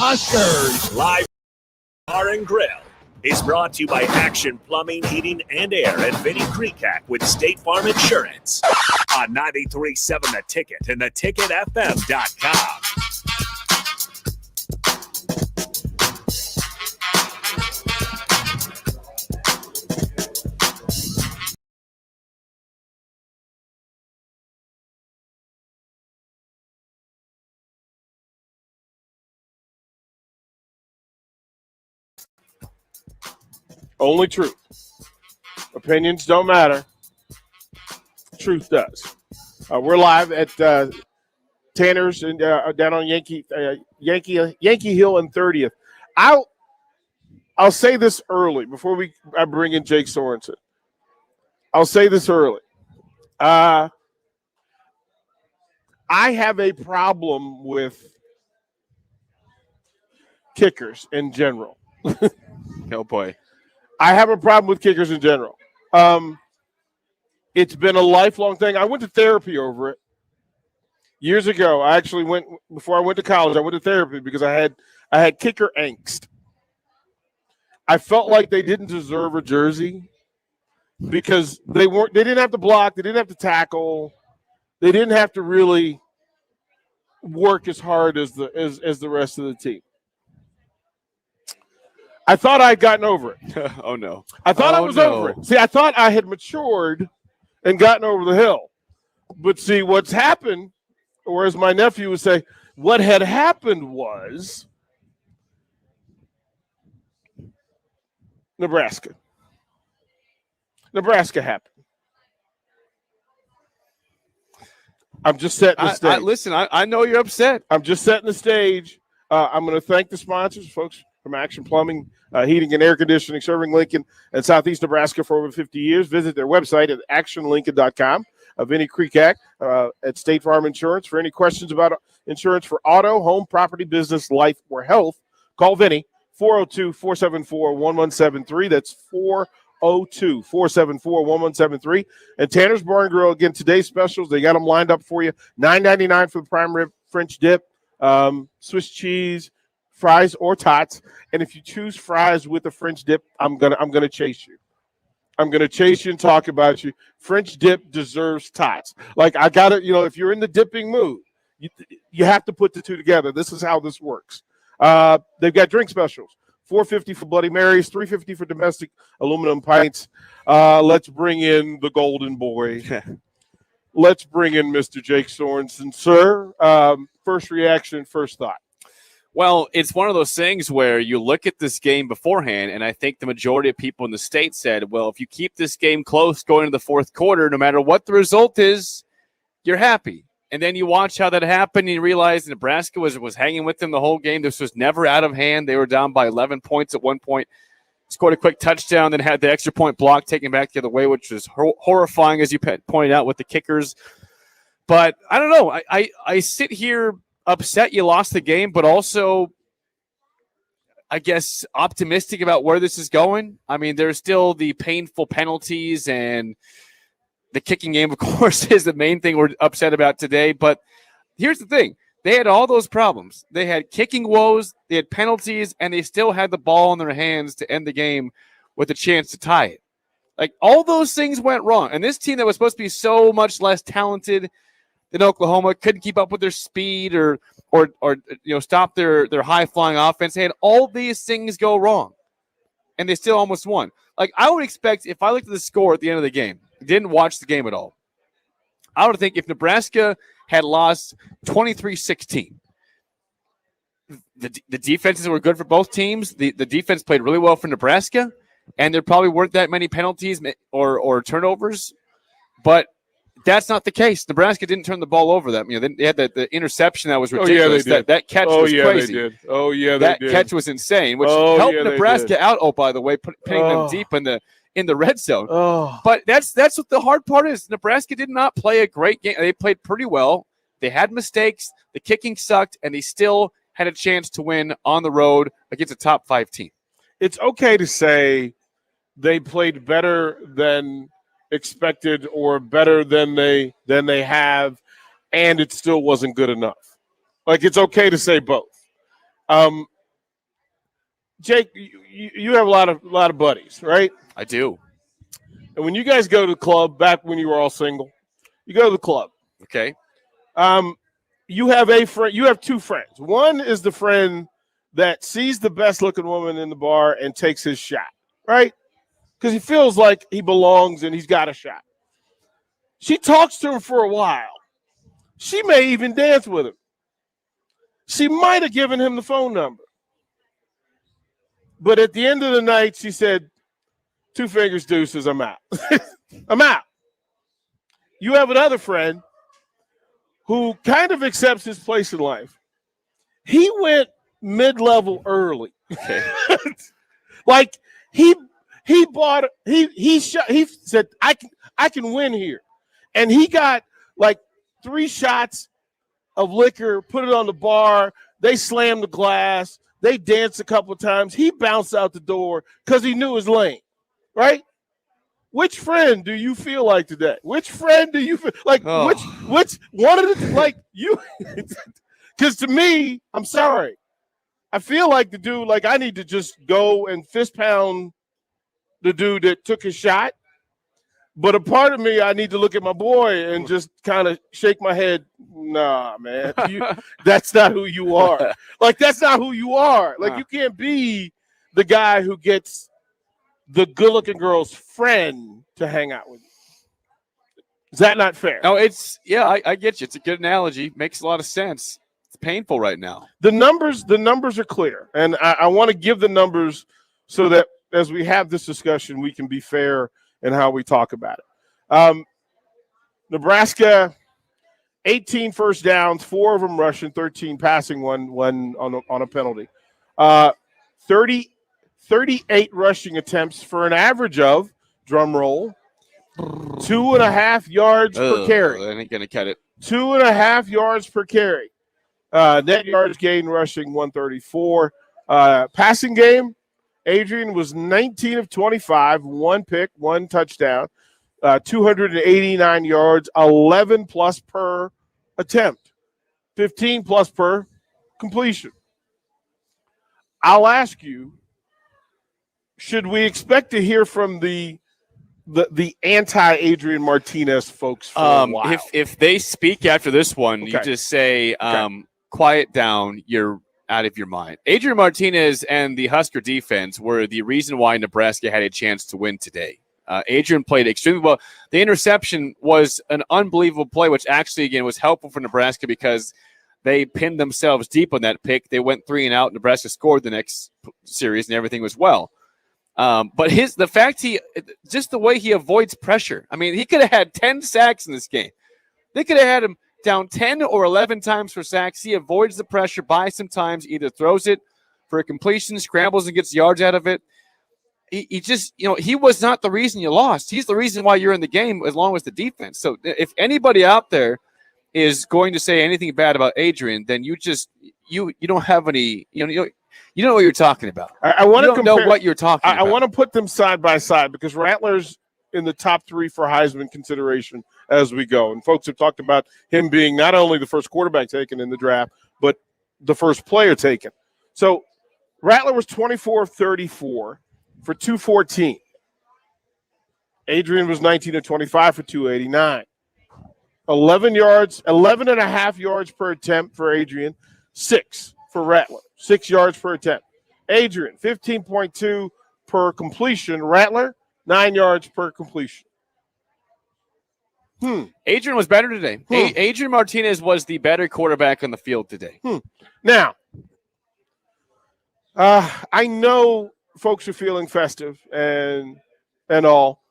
Huskers Live Bar and Grill is brought to you by Action Plumbing, Heating, and Air at Vinnie Creekack with State Farm Insurance on 93.7 The Ticket and theticketfm.com. Only truth. Opinions don't matter. Truth does. We're live at Tanner's and down on Yankee Hill and 30th. I'll say this early before I bring in Jake Sorensen. I'll say this early. I have a problem with kickers in general. Oh boy. I have a problem with kickers in general. It's been a lifelong thing. I went to therapy over it years ago. I actually went before I went to college. I went to therapy because I had kicker angst. I felt like they didn't deserve a jersey because they didn't have to block, they didn't have to tackle, they didn't have to really work as hard as the rest of the team. I thought I'd gotten over it. Oh, no. I thought I was over it. See, I thought I had matured and gotten over the hill. But see, what's happened, or as my nephew would say, what had happened was Nebraska. Nebraska happened. I'm just setting the stage. Listen, I know you're upset. I'm just setting the stage. I'm going to thank the sponsors, folks, from Action Plumbing, Heating and Air Conditioning, serving Lincoln and Southeast Nebraska for over 50 years. Visit their website at actionlincoln.com. Vinnie Creekack at State Farm Insurance. For any questions about insurance for auto, home, property, business, life, or health, call Vinnie, 402-474-1173. That's 402-474-1173. And Tanner's Bar and Grill, again, today's specials, they got them lined up for you. $9.99 for the prime rib French dip, Swiss cheese, fries or tots, and if you choose fries with a French dip, I'm gonna chase you. I'm gonna chase you and talk about you. French dip deserves tots. Like I got it. If you're in the dipping mood, you have to put the two together. This is how this works. They've got drink specials: $4.50 for Bloody Marys, $3.50 for domestic aluminum pints. Let's bring in the golden boy. Let's bring in Mr. Jake Sorensen, sir. First reaction, first thought. Well, it's one of those things where you look at this game beforehand, and I think the majority of people in the state said, well, if you keep this game close going into the fourth quarter, no matter what the result is, you're happy. And then you watch how that happened, and you realize Nebraska was hanging with them the whole game. This was never out of hand. They were down by 11 points at one point, scored a quick touchdown, then had the extra point block taken back the other way, which was horrifying, as you pointed out, with the kickers. But I don't know. I sit here upset you lost the game, but also, I guess, optimistic about where this is going. I mean, there's still the painful penalties, and the kicking game, of course, is the main thing we're upset about today. But here's the thing. They had all those problems. They had kicking woes, they had penalties, and they still had the ball in their hands to end the game with a chance to tie it. Like, all those things went wrong. And this team that was supposed to be so much less talented than Oklahoma couldn't keep up with their speed or stop their high-flying offense. They had all these things go wrong, and they still almost won. Like, I would expect, if I looked at the score at the end of the game, didn't watch the game at all, I would think if Nebraska had lost 23-16, the defenses were good for both teams. The defense played really well for Nebraska, and there probably weren't that many penalties or turnovers, but that's not the case. Nebraska didn't turn the ball over. They had the interception that was ridiculous. That catch was crazy. They did. Oh, yeah, they did. That catch was insane, which helped Nebraska out, by the way, putting them deep in the red zone. But that's what the hard part is. Nebraska did not play a great game. They played pretty well. They had mistakes. The kicking sucked, and they still had a chance to win on the road against a top 5 team. It's okay to say they played better than expected or better than they have, and it still wasn't good enough. Like, it's okay to say both. Jake, you have a lot of buddies, right? I do. And when you guys go to the club, back when you were all single, you go to the club. Okay. You have a friend. You have two friends. One is the friend that sees the best-looking woman in the bar and takes his shot, right? Because he feels like he belongs and he's got a shot. She talks to him for a while. She may even dance with him. She might have given him the phone number. But at the end of the night, she said, 2 fingers, deuces, I'm out. I'm out. You have another friend who kind of accepts his place in life. He went mid-level early. Okay. Like he said, I can win here. And he got like 3 shots of liquor, put it on the bar. They slammed the glass. They danced a couple of times. He bounced out the door because he knew his lane, right? Which friend do you feel like today? Which friend do you feel like? Oh. Which one of the like you? Because to me, I'm sorry, I feel like the dude. Like I need to just go and fist pound the dude that took his shot. But a part of me, I need to look at my boy and just kind of shake my head. Nah, man, that's not who you are. Like, that's not who you are. Like, you can't be the guy who gets the good-looking girl's friend to hang out with you. Is that not fair? No, I get you. It's a good analogy. Makes a lot of sense. It's painful right now. The numbers are clear. And I want to give the numbers so that as we have this discussion, we can be fair and how we talk about it. Nebraska, 18 first downs, 4 of them rushing, 13 passing, one on a penalty. 38 rushing attempts for an average of, drum roll, 2.5 yards per carry. I ain't going to cut it. 2.5 yards per carry. Net yards gained rushing, 134. Passing game, Adrian was 19 of 25, 1 pick, 1 touchdown, 289 yards, 11 plus per attempt, 15 plus per completion. I'll ask you, should we expect to hear from the anti-Adrian Martinez folks for a while? If they speak after this one, Okay. you just say, quiet down, you're out of your mind. Adrian Martinez and the Husker defense were the reason why Nebraska had a chance to win today. Adrian played extremely well. The interception was an unbelievable play, which actually, again, was helpful for Nebraska because they pinned themselves deep on that pick. They went 3 and out. Nebraska scored the next series, and everything was well. But just the way he avoids pressure. I mean, he could have had 10 sacks in this game. They could have had him down 10 or 11 times for sacks. He avoids the pressure by some times, either throws it for a completion, scrambles and gets yards out of it. He just, he was not the reason you lost. He's the reason why you're in the game, as long as the defense. So if anybody out there is going to say anything bad about Adrian, then you don't have any, you know what you're talking about. I want to know what you're talking about. I want to put them side by side because Rattler's in the top 3 for Heisman consideration as we go. And folks have talked about him being not only the first quarterback taken in the draft, but the first player taken. So Rattler was 24 of 34 for 214. Adrian was 19 of 25 for 289. 11 and a half yards per attempt for Adrian, 6 for Rattler, 6 yards per attempt. Adrian, 15.2 per completion. Rattler, 9 yards per completion. Adrian was better today. Adrian Martinez was the better quarterback on the field today. Now, I know folks are feeling festive and all,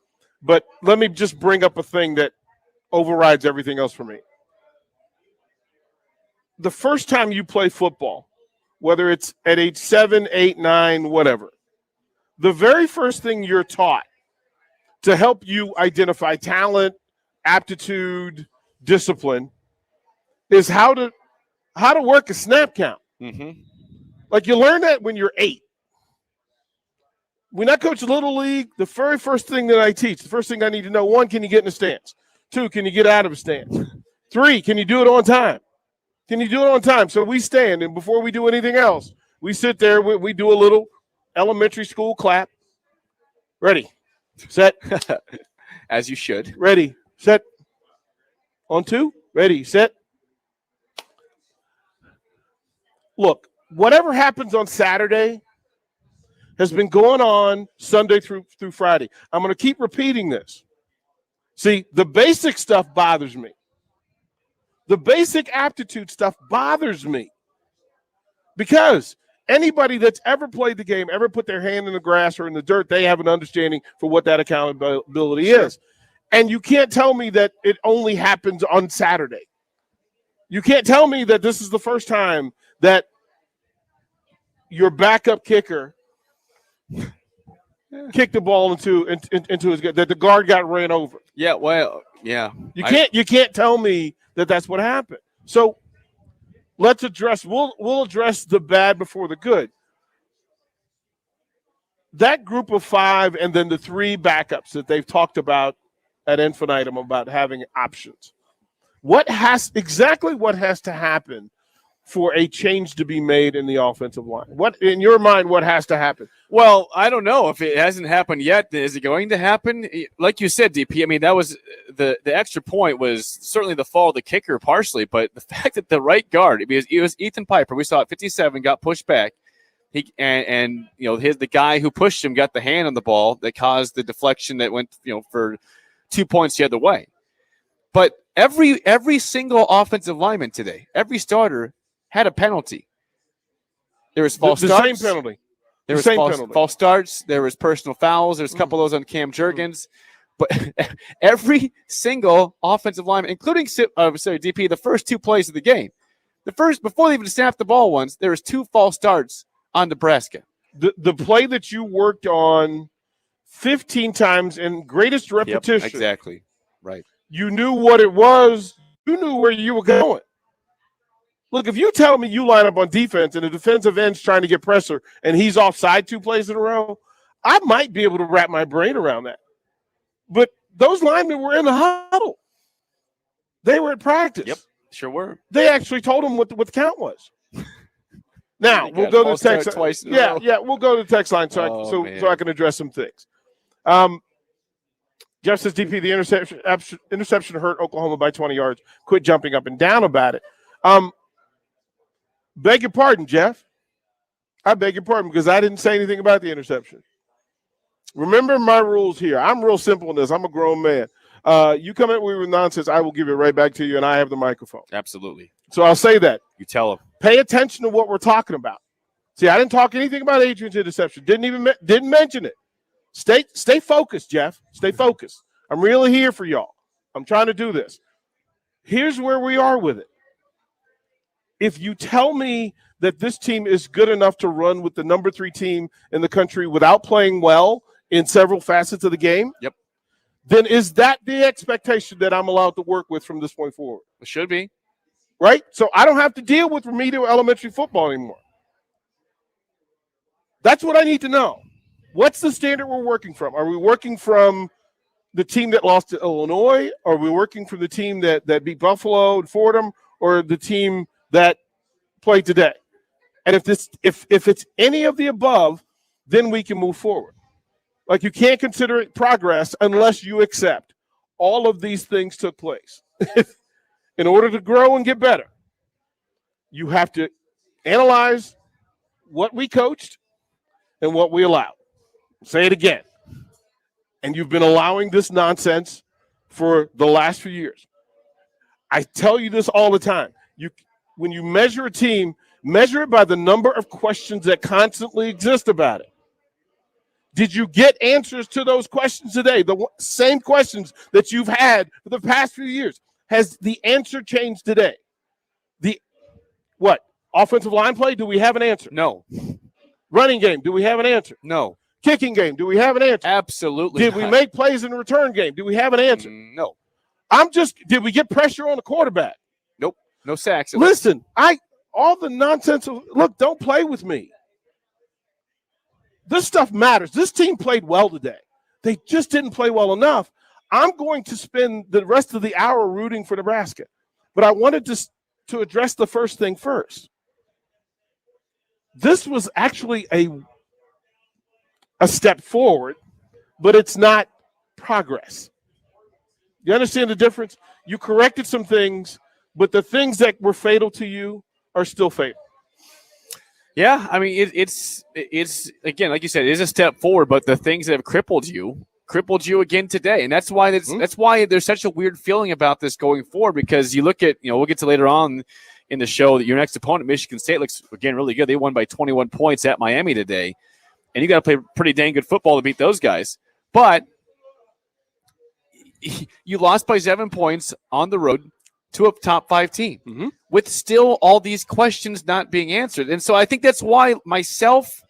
but let me just bring up a thing that overrides everything else for me. The first time you play football, whether it's at age 7, 8, 9, whatever, the very first thing you're taught to help you identify talent, aptitude, discipline is how to work a snap count. Mm-hmm. Like you learn that when you're 8. When I coach Little League, the very first thing that I teach, the first thing I need to know, 1, can you get in a stance? 2, can you get out of a stance? 3, can you do it on time? Can you do it on time? So we stand, and before we do anything else, we sit there, we do a little elementary school clap. Ready, set, As you should. ready, set. On 2, ready, set. Look, whatever happens on Saturday has been going on Sunday through Friday. I'm going to keep repeating this. See, the basic stuff bothers me. The basic aptitude stuff bothers me because anybody that's ever played the game, ever put their hand in the grass or in the dirt, they have an understanding for what that accountability is. And you can't tell me that it only happens on Saturday. You can't tell me that this is the first time that your backup kicker kicked the ball into his that the guard got ran over. Yeah, well, yeah. You can't tell me that that's what happened. So let's address. We'll address the bad before the good. That group of 5 and then the 3 backups that they've talked about ad infinitum about having options. What has to happen for a change to be made in the offensive line? What, in your mind, what has to happen? Well, I don't know. If it hasn't happened yet, is it going to happen? Like you said, DP, I mean, that was the extra point was certainly the fall of the kicker partially, but the fact that the right guard, because it was Ethan Piper, we saw at 57, got pushed back. And the guy who pushed him got the hand on the ball that caused the deflection that went, for 2 points the other way. But every single offensive lineman today, every starter had a penalty. There was false starts. The same penalty. There was false starts. There was personal fouls. There's a couple of those on Cam Jurgens. But every single offensive lineman, including DP, the first 2 plays of the game, before they even snapped the ball once, there was 2 false starts on Nebraska. The play that you worked on 15 times in greatest repetition. Yep, exactly. Right. You knew what it was. You knew where you were going. Look, if you tell me you line up on defense and the defensive end's trying to get pressure and he's offside 2 plays in a row, I might be able to wrap my brain around that. But those linemen were in the huddle. They were at practice. Yep, sure were. They actually told them what the count was. Now, we'll go to the text twice. Yeah, we'll go to the text line so I can address some things. Jeff says, DP, the interception hurt Oklahoma by 20 yards. Quit jumping up and down about it. Beg your pardon, Jeff. I beg your pardon because I didn't say anything about the interception. Remember my rules here. I'm real simple in this. I'm a grown man. You come at me with nonsense, I will give it right back to you, and I have the microphone. Absolutely. So I'll say that. You tell them. Pay attention to what we're talking about. See, I didn't talk anything about Adrian's interception. Didn't mention it. Stay focused, Jeff. Stay focused. I'm really here for y'all. I'm trying to do this. Here's where we are with it. If you tell me that this team is good enough to run with the number 3 team in the country without playing well in several facets of the game, yep, then is that the expectation that I'm allowed to work with from this point forward? It should be. Right? So I don't have to deal with remedial elementary football anymore. That's what I need to know. What's the standard we're working from? Are we working from the team that lost to Illinois? Are we working from the team that beat Buffalo and Fordham, or the team that played today? And if it's any of the above, then we can move forward. Like, you can't consider it progress unless you accept all of these things took place. In order to grow and get better, you have to analyze what we coached and what we allowed. Say it again. And you've been allowing this nonsense for the last few years. I tell you this all the time. When you measure a team, measure it by the number of questions that constantly exist about it. Did you get answers to those questions today? The same questions that you've had for the past few years. Has the answer changed today? Offensive line play? Do we have an answer? No. Running game? Do we have an answer? No. Kicking game? Do we have an answer? Absolutely Did we make plays in the return game? Do we have an answer? No. Did we get pressure on the quarterback? Nope. No sacks. Listen, all the nonsense. Look, don't play with me. This stuff matters. This team played well today. They just didn't play well enough. I'm going to spend the rest of the hour rooting for Nebraska. But I wanted to address the first thing first. This was actually a step forward, but it's not progress. You understand the difference? You corrected some things, but the things that were fatal to you are still fatal. Yeah, I mean, it's again, like you said, it is a step forward, but the things that have crippled you again today, and that's why that's why there's such a weird feeling about this going forward. Because you look at, we'll get to later on in the show that your next opponent, Michigan State, looks again really good. They won by 21 points at Miami today, and you got to play pretty dang good football to beat those guys. But you lost by 7 points on the road to a top 5 team with still all these questions not being answered. And so I think that's why myself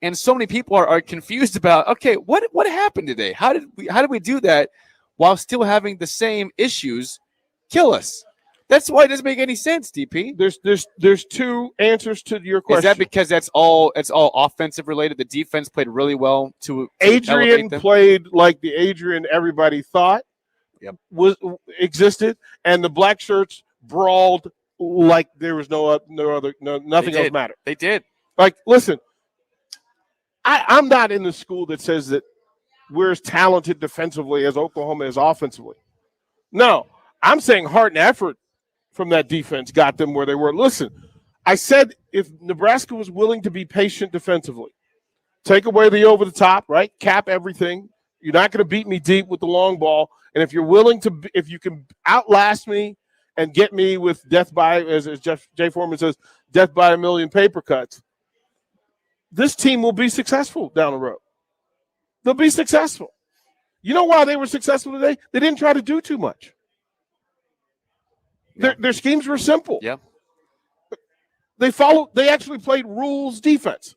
and so many people are confused about, okay, what happened today? How did we do that while still having the same issues kill us? That's why it doesn't make any sense, DP. There's two answers to your question. Is that because it's all offensive related? The defense played really well to Adrian played like the Adrian everybody thought existed, and the black shirts brawled like there was nothing else mattered. They did. Like, listen, I'm not in the school that says that we're as talented defensively as Oklahoma is offensively. No, I'm saying heart and effort from that defense got them where they were. Listen, I said if Nebraska was willing to be patient defensively, take away the over the top, right? Cap everything. You're not going to beat me deep with the long ball. And if you're willing to, if you can outlast me and get me with death by, as Jay Foreman says, death by a million paper cuts, this team will be successful down the road. They'll be successful. You know why they were successful today? They didn't try to do too much. Their schemes were simple. Yeah. They actually played rules defense.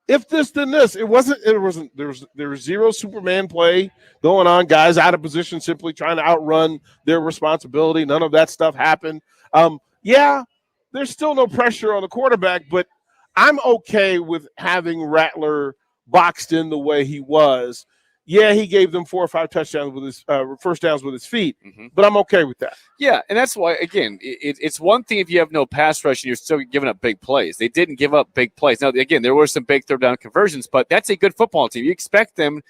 If this, then this. There was zero Superman play going on, guys out of position simply trying to outrun their responsibility. None of that stuff happened. There's still no pressure on the quarterback, but I'm okay with having Rattler boxed in the way he was. Yeah, he gave them 4 or 5 touchdowns with his first downs with his feet, but I'm okay with that. Yeah, and that's why, again, it's one thing if you have no pass rush and you're still giving up big plays. They didn't give up big plays. Now, again, there were some big third down conversions, but that's a good football team. You expect them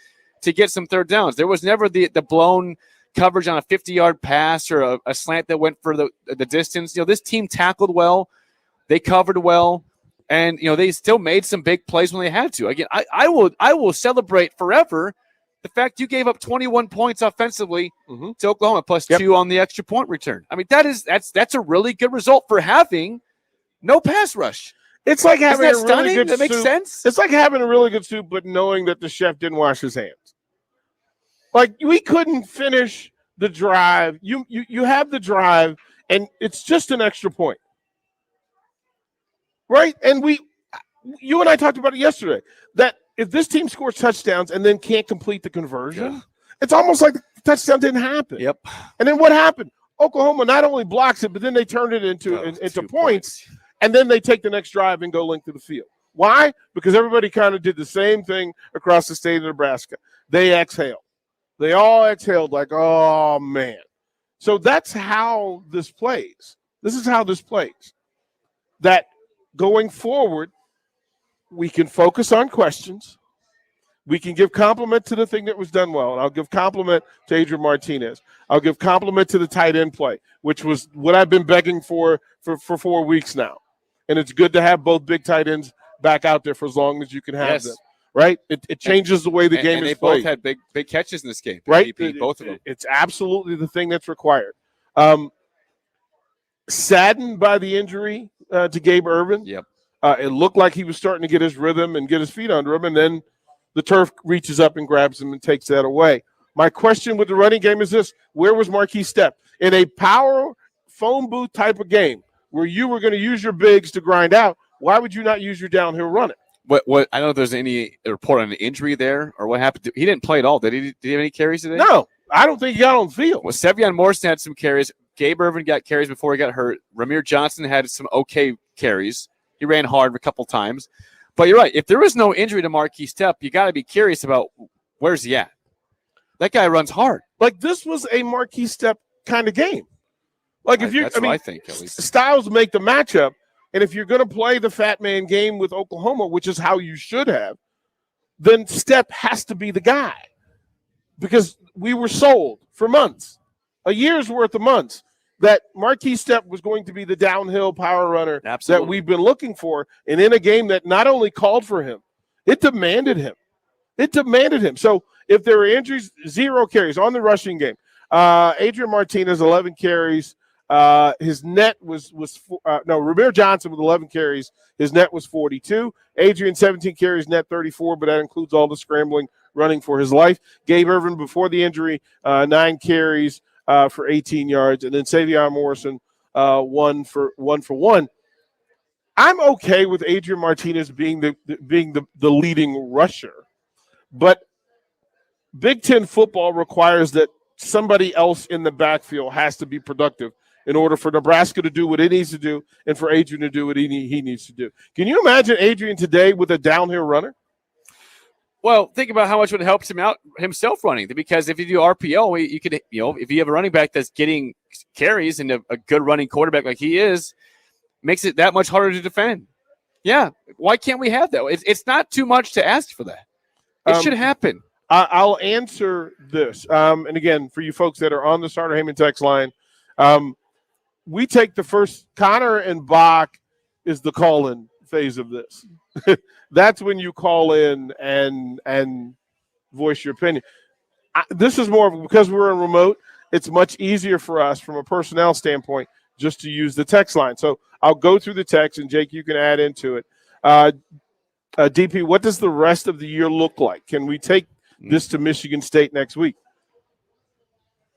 to get some third downs. There was never the blown coverage on a 50-yard pass or a slant that went for the distance. This team tackled well. They covered well. And, they still made some big plays when they had to. Again, I will celebrate forever the fact you gave up 21 points offensively to Oklahoma plus 2 on the extra point return. I mean, that's a really good result for having no pass rush. It's like having a really good soup. That makes sense. It's like having a really good soup, but knowing that the chef didn't wash his hands. Like, we couldn't finish the drive. You have the drive, and it's just an extra point. Right? And you and I talked about it yesterday, that if this team scores touchdowns and then can't complete the conversion, it's almost like the touchdown didn't happen. Yep. And then what happened? Oklahoma not only blocks it, but then they turned it into points, and then they take the next drive and go length of the field. Why? Because everybody kind of did the same thing across the state of Nebraska. They exhaled. They all exhaled like, oh, man. So that's how this plays. This is how this plays. That going forward, we can focus on questions. We can give compliment to the thing that was done well, and I'll give compliment to Adrian Martinez. I'll give compliment to the tight end play, which was what I've been begging for 4 weeks now. And it's good to have both big tight ends back out there for as long as you can have them, right? It changes the way the game is played. They both had big catches in this game, right? Both of them. It's absolutely the thing that's required. Saddened by the injury to Gabe Ervin. Yep. It looked like he was starting to get his rhythm and get his feet under him, and then the turf reaches up and grabs him and takes that away. My question with the running game is this: where was Marquise Stepp? In a power phone booth type of game where you were going to use your bigs to grind out, why would you not use your downhill running? What I don't know if there's any report on an injury there or what happened. He didn't play at all. Did he have any carries today? No, I don't think he got on the field. Well, Sevion Morrison had some carries. Gabe Ervin got carries before he got hurt. Ramir Johnson had some okay carries. He ran hard a couple times. But you're right. If there was no injury to Marquise Stepp, you got to be curious about where's he at. That guy runs hard. Like, this was a Marquise Stepp kind of game. Like, if you're, I think at least styles make the matchup, and if you're going to play the fat man game with Oklahoma, which is how you should have, then Stepp has to be the guy, because we were sold for months, a year's worth of months, that Marquise Stepp was going to be the downhill power runner Absolutely. that we've been looking for. And in a game that not only called for him, it demanded him. It demanded him. So if there were injuries, 0 carries on the rushing game. Adrian Martinez, 11 carries. His net was Ramir Johnson with 11 carries. His net was 42. Adrian, 17 carries, net 34, but that includes all the scrambling, running for his life. Gabe Irvin, before the injury, 9 carries for 18 yards. And then Savion Morrison, 1 for 1. I'm okay with Adrian Martinez being the leading rusher, but Big Ten football requires that somebody else in the backfield has to be productive in order for Nebraska to do what it needs to do and for Adrian to do what he needs to do. Can you imagine Adrian today with a downhill runner? Well, think about how much it helps him out himself running, because if you do RPO, you could, if you have a running back that's getting carries and a good running quarterback like he is, makes it that much harder to defend. Yeah. Why can't we have that? It's not too much to ask for that. It should happen. I'll answer this. And again, for you folks that are on the Starter Heyman text line, we take the first. Connor and Bach is the call-in phase of this. That's when you call in and voice your opinion. This is more because we're in remote. It's much easier for us from a personnel standpoint just to use the text line. So I'll go through the text, and Jake, you can add into it. DP, what does the rest of the year look like? Can we take this to Michigan State next week?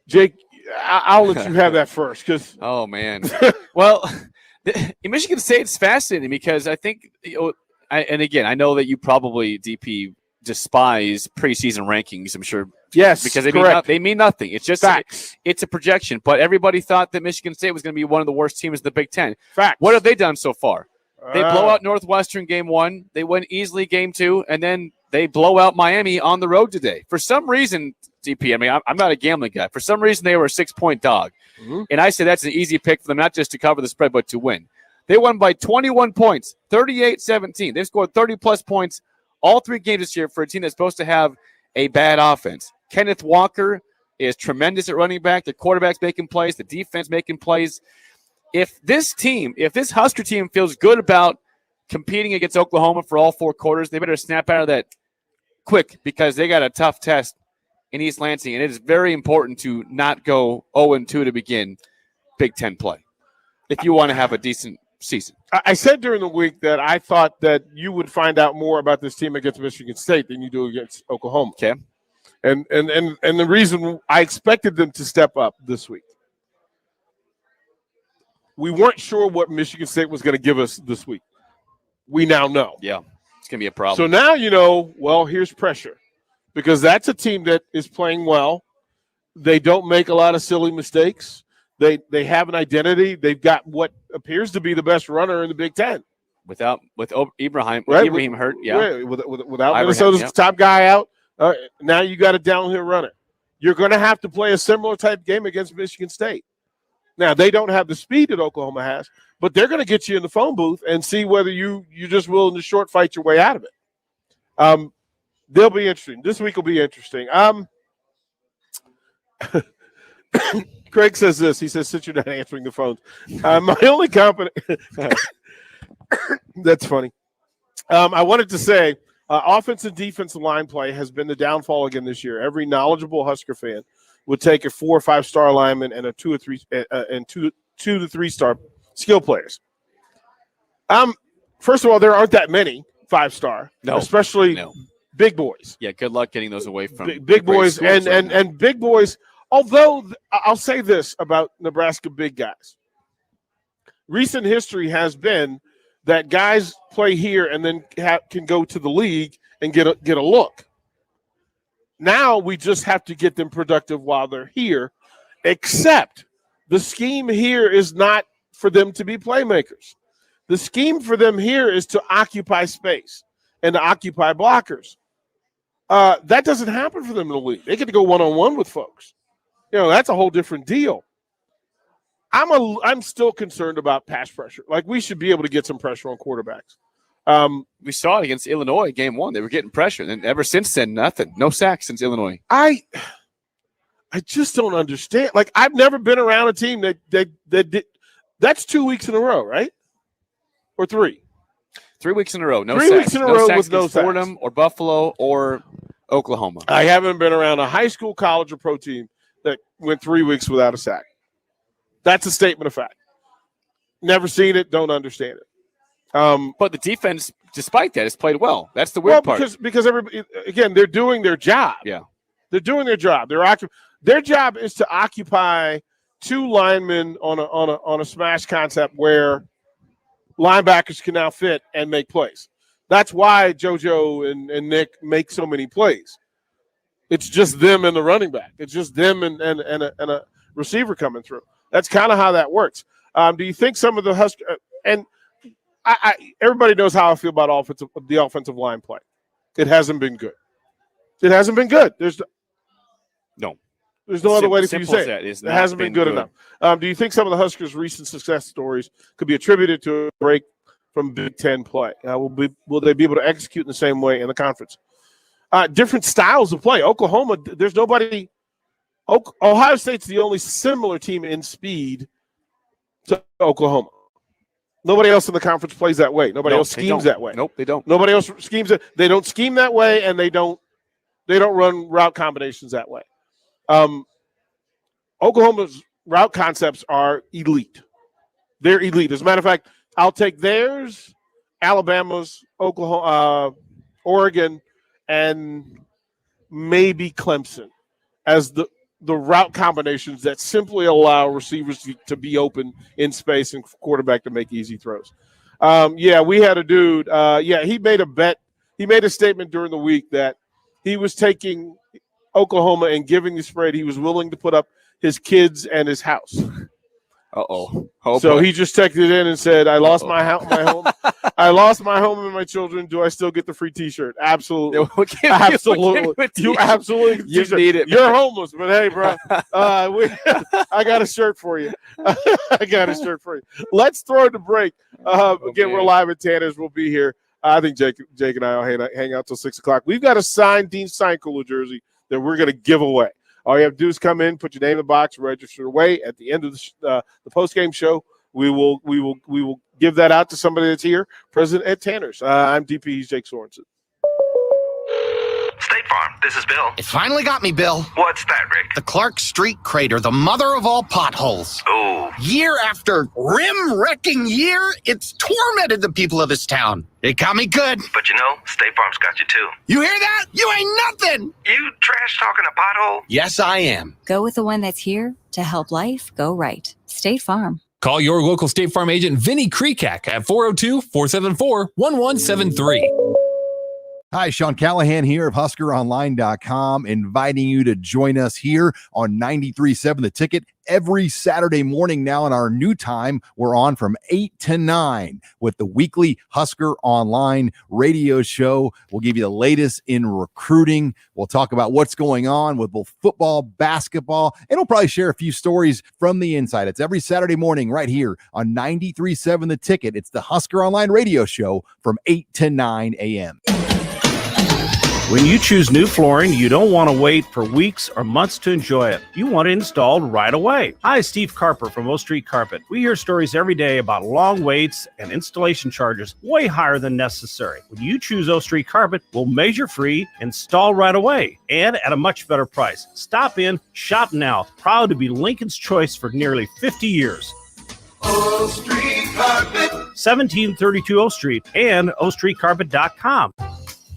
Jake, I'll let you have that first. Oh, man. Well, in Michigan State, it's fascinating because I think, and again, I know that you probably, DP, despise preseason rankings, I'm sure. Yes, because they mean nothing. It's just it's a projection. But everybody thought that Michigan State was going to be one of the worst teams in the Big Ten. Facts. What have they done so far? They blow out Northwestern game 1. They win easily game 2, and then they blow out Miami on the road today. For some reason, DP, I mean, I'm not a gambling guy. For some reason, they were a 6-point dog. Mm-hmm. And I say that's an easy pick for them, not just to cover the spread, but to win. They won by 21 points, 38-17. They've scored 30-plus points all 3 games this year for a team that's supposed to have a bad offense. Kenneth Walker is tremendous at running back. The quarterback's making plays. The defense making plays. If this Husker team feels good about competing against Oklahoma for all 4 quarters, they better snap out of that quick, because they got a tough test in East Lansing, and it is very important to not go 0-2 to begin Big Ten play if you want to have a decent season. I said during the week that I thought that you would find out more about this team against Michigan State than you do against Oklahoma. Okay. And the reason I expected them to step up this week. We weren't sure what Michigan State was going to give us this week. We now know. Yeah, it's going to be a problem. So now you know, well, here's pressure, because that's a team that is playing well. They don't make a lot of silly mistakes. They have an identity. They've got what appears to be the best runner in the Big Ten. With Ibrahim, right? Ibrahim hurt, yeah. Without Minnesota's top guy out, now you got a downhill runner. You're going to have to play a similar type game against Michigan State. Now, they don't have the speed that Oklahoma has, but they're going to get you in the phone booth and see whether you're just willing to short fight your way out of it. They'll be interesting. This week will be interesting. Craig says this. He says, since you're not answering the phones, my only confidence – that's funny. I wanted to say offensive and defensive line play has been the downfall again this year. Every knowledgeable Husker fan would take a 4 or 5 star lineman and a 2 to 3 star skill players. First of all, there aren't that many 5-star, especially big boys. Yeah, good luck getting those away from big boys and big boys. Although I'll say this about Nebraska big guys, recent history has been that guys play here and then can go to the league and get a look. Now we just have to get them productive while they're here, except the scheme here is not for them to be playmakers. The scheme for them here is to occupy space and to occupy blockers. That doesn't happen for them in the league. They get to go one-on-one with folks. That's a whole different deal. I'm still concerned about pass pressure. Like, we should be able to get some pressure on quarterbacks. We saw it against Illinois game 1. They were getting pressure. And ever since then, nothing. No sacks since Illinois. I just don't understand. Like, I've never been around a team that did. That's 2 weeks in a row, right? Or 3? 3 weeks in a row. No 3 sacks. weeks in a row with no sacks. Fordham or Buffalo or Oklahoma. I haven't been around a high school, college, or pro team that went 3 weeks without a sack. That's a statement of fact. Never seen it. Don't understand it. But the defense, despite that, has played well. That's the weird part. Because everybody, again, they're doing their job. Yeah, they're doing their job. Their job is to occupy 2 linemen on a smash concept where linebackers can now fit and make plays. That's why JoJo and Nick make so many plays. It's just them and the running back. It's just them and a receiver coming through. That's kind of how that works. Do you think some of the Huskers and everybody knows how I feel about the offensive line play? It hasn't been good. It hasn't been good. There's no other way to say it. It hasn't been good enough. Do you think some of the Huskers' recent success stories could be attributed to a break from Big Ten play? Will they be able to execute in the same way in the conference? Different styles of play. Oklahoma, there's nobody. Ohio State's the only similar team in speed to Oklahoma. Nobody else in the conference plays that way. Nobody else schemes that way. Nope, they don't. Nobody else schemes it. They don't scheme that way, and they don't run route combinations that way. Oklahoma's route concepts are elite. They're elite. As a matter of fact, I'll take theirs, Alabama's, Oklahoma, Oregon, and maybe Clemson as the route combinations that simply allow receivers to be open in space and quarterback to make easy throws. We had a dude. He made a bet. He made a statement during the week that he was taking Oklahoma and giving the spread. He was willing to put up his kids and his house. Oh, so boy. he just texted in and said, "I lost my home. I lost my home and my children. Do I still get the free T-shirt?" Absolutely, absolutely. You absolutely. You need it. You're homeless, but hey, bro, I got a shirt for you. Let's throw it to break. Again, we're live at Tanner's. We'll be here. I think Jake and I will hang out till 6 o'clock. We've got a signed Dean Steinkuhler jersey that we're going to give away. All you have to do is come in, put your name in the box, register away. At the end of the post-game show, we will give that out to somebody that's here, present at Tanner's. I'm DP. He's Jake Sorensen. State Farm, this is Bill. It finally got me, Bill. What's that, Rick? The Clark Street crater, the mother of all potholes. Oh. Year after rim-wrecking year, it's tormented the people of this town. It got me good. But you know, State Farm's got you too. You hear that? You ain't nothing. You trash talking a pothole? Yes, I am. Go with the one that's here to help life go right. State Farm. Call your local State Farm agent, Vinny Krekak, at 402-474-1173. Hi, Sean Callahan here of HuskerOnline.com, inviting you to join us here on 93.7 The Ticket every Saturday morning now in our new time. We're on from 8 to 9 with the weekly Husker Online radio show. We'll give you the latest in recruiting. We'll talk about what's going on with both football, basketball, and we'll probably share a few stories from the inside. It's every Saturday morning right here on 93.7 The Ticket. It's the Husker Online radio show from 8 to 9 a.m. When you choose new flooring, you don't want to wait for weeks or months to enjoy it. You want it installed right away. Hi, Steve Carper from O Street Carpet. We hear stories every day about long waits and installation charges way higher than necessary. When you choose O Street Carpet, we'll measure free, install right away, and at a much better price. Stop in, shop now. Proud to be Lincoln's choice for nearly 50 years. O Street Carpet. 1732 O Street and ostreetcarpet.com.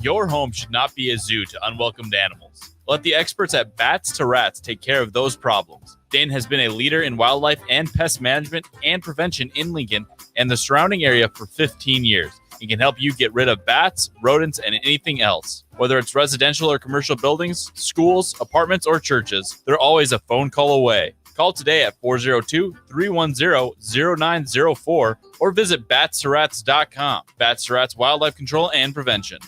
Your home should not be a zoo to unwelcomed animals. Let the experts at Bats to Rats take care of those problems. Dane has been a leader in wildlife and pest management and prevention in Lincoln and the surrounding area for 15 years. He can help you get rid of bats, rodents, and anything else. Whether it's residential or commercial buildings, schools, apartments, or churches, they're always a phone call away. Call today at 402-310-0904 or visit batstoRats.com. Bats to Rats Wildlife Control and Prevention.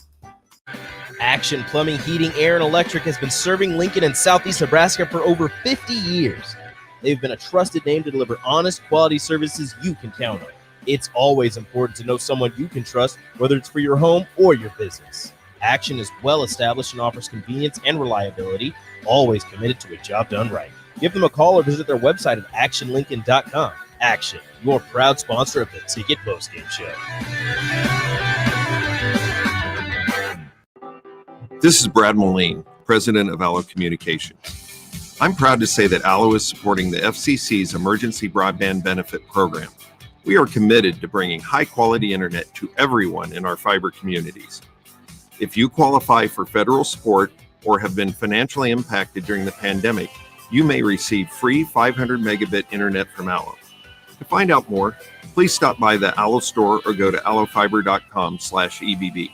Action Plumbing, Heating, Air, and Electric has been serving Lincoln and Southeast Nebraska for over 50 years. They've been a trusted name to deliver honest, quality services you can count on. It's always important to know someone you can trust, whether it's for your home or your business. Action is well established and offers convenience and reliability, always committed to a job done right. Give them a call or visit their website at actionlincoln.com. Action, your proud sponsor of the Ticket Postgame Show. This is Brad Moline, president of Allo Communication. I'm proud to say that Allo is supporting the FCC's Emergency Broadband Benefit Program. We are committed to bringing high-quality internet to everyone in our fiber communities. If you qualify for federal support or have been financially impacted during the pandemic, you may receive free 500 megabit internet from Allo. To find out more, please stop by the Allo store or go to allofiber.com/EBB.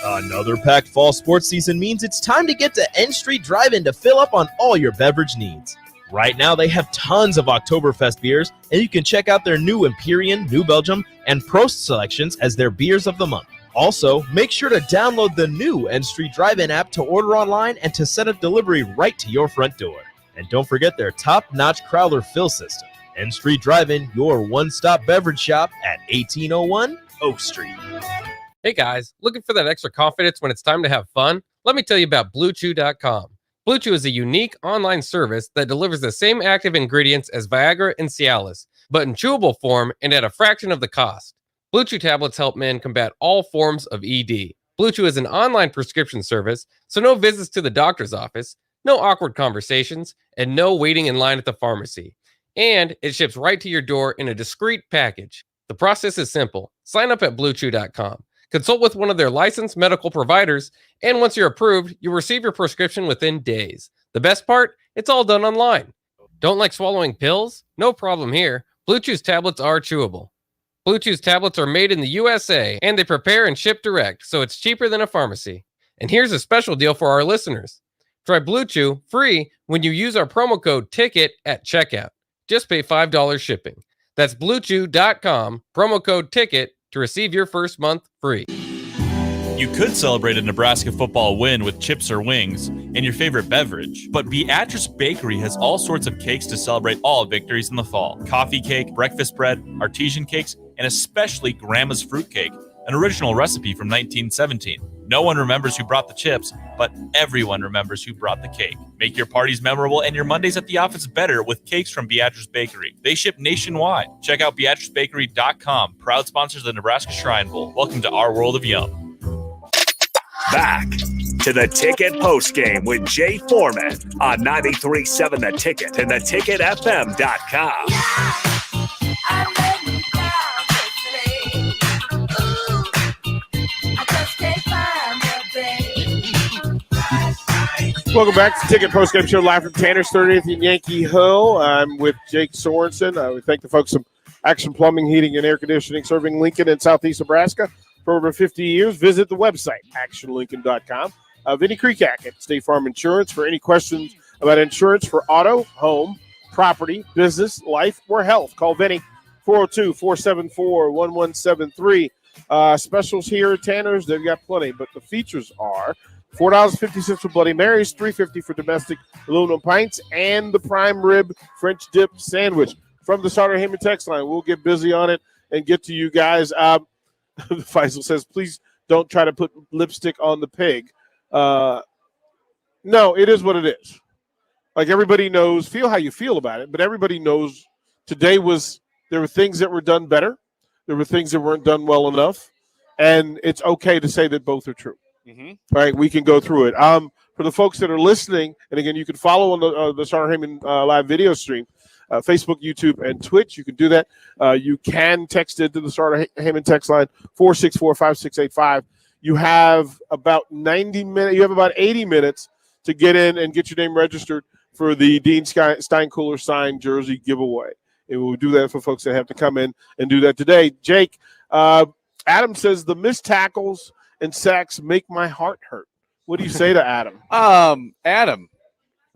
Another packed fall sports season means it's time to get to N Street Drive-In to fill up on all your beverage needs. Right now, they have tons of Oktoberfest beers, and you can check out their new Empyrean, New Belgium, and Prost selections as their beers of the month. Also, make sure to download the new N Street Drive-In app to order online and to set up delivery right to your front door. And don't forget their top-notch Crowler fill system. N Street Drive-In, your one-stop beverage shop at 1801 Oak Street. Hey guys, looking for that extra confidence when it's time to have fun? Let me tell you about BlueChew.com. BlueChew is a unique online service that delivers the same active ingredients as Viagra and Cialis, but in chewable form and at a fraction of the cost. BlueChew tablets help men combat all forms of ED. BlueChew is an online prescription service, so no visits to the doctor's office, no awkward conversations, and no waiting in line at the pharmacy. And it ships right to your door in a discreet package. The process is simple. Sign up at BlueChew.com. Consult with one of their licensed medical providers, and once you're approved, you'll receive your prescription within days. The best part? It's all done online. Don't like swallowing pills? No problem here. Blue Chew's tablets are chewable. Blue Chew's tablets are made in the USA, and they prepare and ship direct, so it's cheaper than a pharmacy. And here's a special deal for our listeners. Try Blue Chew free when you use our promo code TICKET at checkout. Just pay $5 shipping. That's BlueChew.com, promo code TICKET, to receive your first month free. You could celebrate a Nebraska football win with chips or wings and your favorite beverage, but Beatrice Bakery has all sorts of cakes to celebrate all victories in the fall. Coffee cake, breakfast bread, artesian cakes, and especially Grandma's fruit cake, an original recipe from 1917. No one remembers who brought the chips, but everyone remembers who brought the cake. Make your parties memorable and your Mondays at the office better with cakes from Beatrice Bakery. They ship nationwide. Check out BeatriceBakery.com, proud sponsors of the Nebraska Shrine Bowl. Welcome to our world of yum. Back to the Ticket Postgame with Jay Foreman on 93.7 The Ticket and theticketfm.com. Welcome back to Ticket Postgame Show live from Tanner's 30th in Yankee Hill. I'm with Jake Sorensen. We thank the folks from Action Plumbing, Heating, and Air Conditioning, serving Lincoln and Southeast Nebraska for over 50 years. Visit the website, actionlincoln.com. Vinny Kreekak at State Farm Insurance. For any questions about insurance for auto, home, property, business, life, or health, call Vinny, 402-474-1173. Specials here at Tanner's, they've got plenty, but the features are $4.50 for Bloody Marys, $3.50 for domestic aluminum pints, and the prime rib French dip sandwich from the Starter Heyman text line. We'll get busy on it and get to you guys. Faisal says, please don't try to put lipstick on the pig. No, it is what it is. Like, everybody knows, feel how you feel about it, but everybody knows today there were things that were done better. There were things that weren't done well enough, and it's okay to say that both are true. Mm-hmm. All right, we can go through it. For the folks that are listening, and again, you can follow on the Starter Heyman live video stream, Facebook, YouTube, and Twitch. You can do that. You can text it to the Starter Heyman text line, 464-5685. You have about 90 minutes. You have about 80 minutes to get in and get your name registered for the Dean Steinkooler signed jersey giveaway. And we'll do that for folks that have to come in and do that today. Jake, Adam says the missed tackles and sacks make my heart hurt. What do you say to Adam? Adam,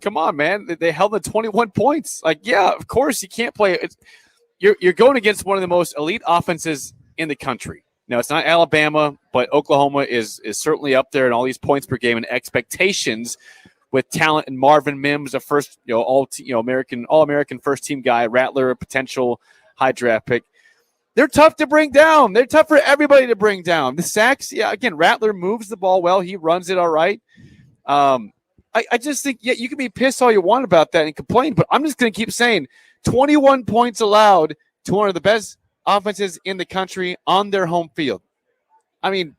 come on, man. They held the 21 points. Like, yeah, of course you can't play. You're going against one of the most elite offenses in the country. Now, it's not Alabama, but Oklahoma is certainly up there in all these points per game and expectations with talent. And Marvin Mims, a first, all American first team guy, Rattler, a potential high draft pick. They're tough to bring down. They're tough for everybody to bring down. The sacks, yeah, again, Rattler moves the ball well. He runs it all right. I just think, yeah, you can be pissed all you want about that and complain, but I'm just going to keep saying 21 points allowed to one of the best offenses in the country on their home field. I mean,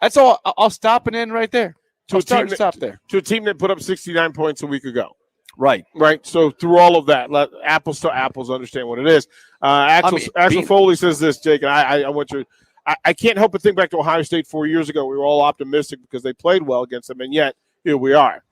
that's all. I'll stop and end right there. Stop there. To a team that put up 69 points a week ago. Right. So through all of that, let apples to apples understand what it is. Axel Foley says this, Jake, and I want you. I can't help but think back to Ohio State 4 years ago. We were all optimistic because they played well against them, and yet here we are.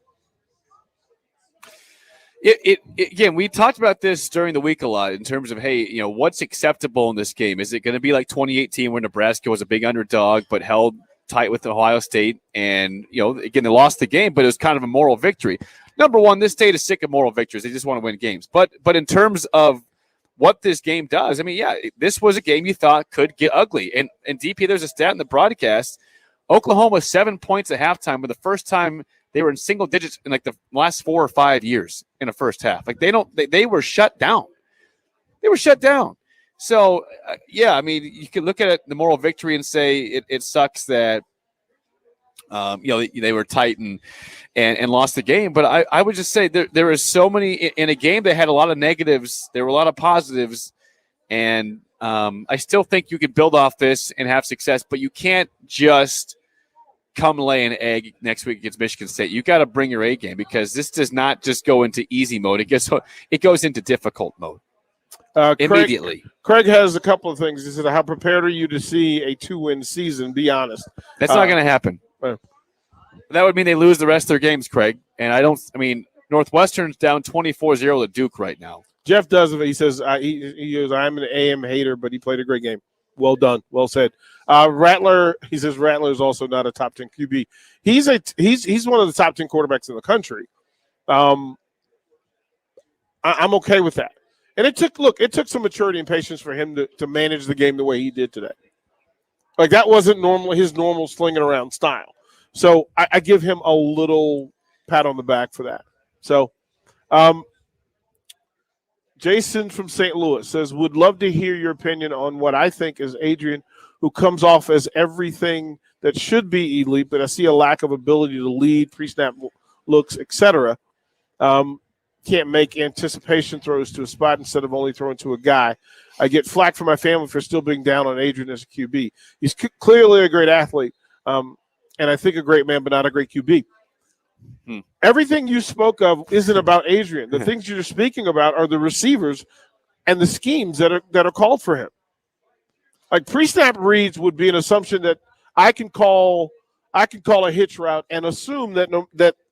Again, we talked about this during the week a lot in terms of, hey, you know, what's acceptable in this game? Is it going to be like 2018 where Nebraska was a big underdog but held tight with Ohio State? And, you know, again, they lost the game, but it was kind of a moral victory. Number one, this state is sick of moral victories. They just want to win games. But in terms of what this game does, I mean, yeah, this was a game you thought could get ugly. And DP, there's a stat in the broadcast. Oklahoma 7 points at halftime, but the first time they were in single digits in like the last 4 or 5 years in a first half. Like they were shut down. They were shut down. So, yeah, I mean, you could look at it, the moral victory, and say it sucks that, you know, they were tight and lost the game. But I would just say there is so many in a game that had a lot of negatives. There were a lot of positives, and I still think you can build off this and have success. But you can't just come lay an egg next week against Michigan State. You got to bring your A game, because this does not just go into easy mode. It goes into difficult mode immediately. Craig has a couple of things. He said, "How prepared are you to see a 2-win season? Be honest." That's not going to happen. That would mean they lose the rest of their games, Craig. And I mean, Northwestern's down 24-0 to Duke right now. Jeff does it. He says, he goes, "I'm an AM hater, but he played a great game." Well done. Well said. Rattler, he says Rattler is also not a top 10 QB. He's one of the top 10 quarterbacks in the country. I'm okay with that. And it took some maturity and patience for him to manage the game the way he did today. Like, that wasn't his normal slinging around style. So I give him a little pat on the back for that. So Jason from St. Louis says, "Would love to hear your opinion on what I think is Adrian, who comes off as everything that should be elite, but I see a lack of ability to lead, pre-snap looks, etc. Can't make anticipation throws to a spot instead of only throwing to a guy. I get flack from my family for still being down on Adrian as a QB. He's clearly a great athlete, and I think a great man, but not a great QB." Everything you spoke of isn't about Adrian. The things you're speaking about are the receivers and the schemes that are called for him. Like, pre-snap reads would be an assumption that I can call a hitch route and assume that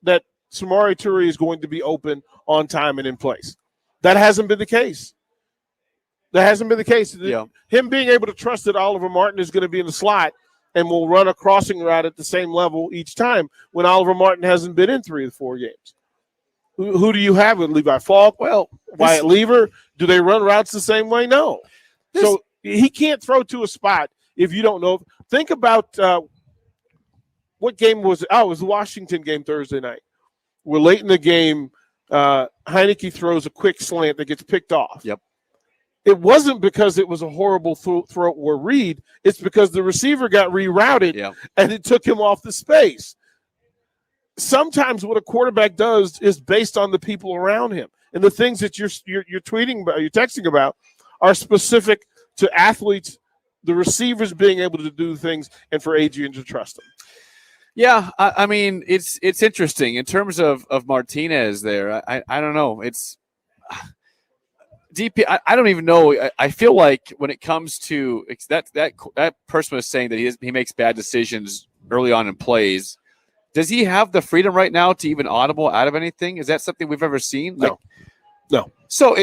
that Samori Toure is going to be open on time and in place. That hasn't been the case. Yeah. Him being able to trust that Oliver Martin is going to be in the slot and will run a crossing route at the same level each time, when Oliver Martin hasn't been in 3 of the 4 games. Who do you have with Levi Falk? Well, Wyatt Lever. Do they run routes the same way? No. So he can't throw to a spot if you don't know. Think about what game was it? Oh, it was the Washington game Thursday night. We're late in the game. Heineke throws a quick slant that gets picked off. Yep. It wasn't because it was a horrible throw or read. It's because the receiver got rerouted and it took him off the space. Sometimes what a quarterback does is based on the people around him, and the things that you're tweeting about, you're texting about, are specific to athletes, the receivers being able to do things, and for Adrian to trust them. Yeah, I mean, it's interesting in terms of Martinez there. I don't know. It's DP. I don't even know. I feel like when it comes to that person was saying that he makes bad decisions early on in plays. Does he have the freedom right now to even audible out of anything? Is that something we've ever seen? No. So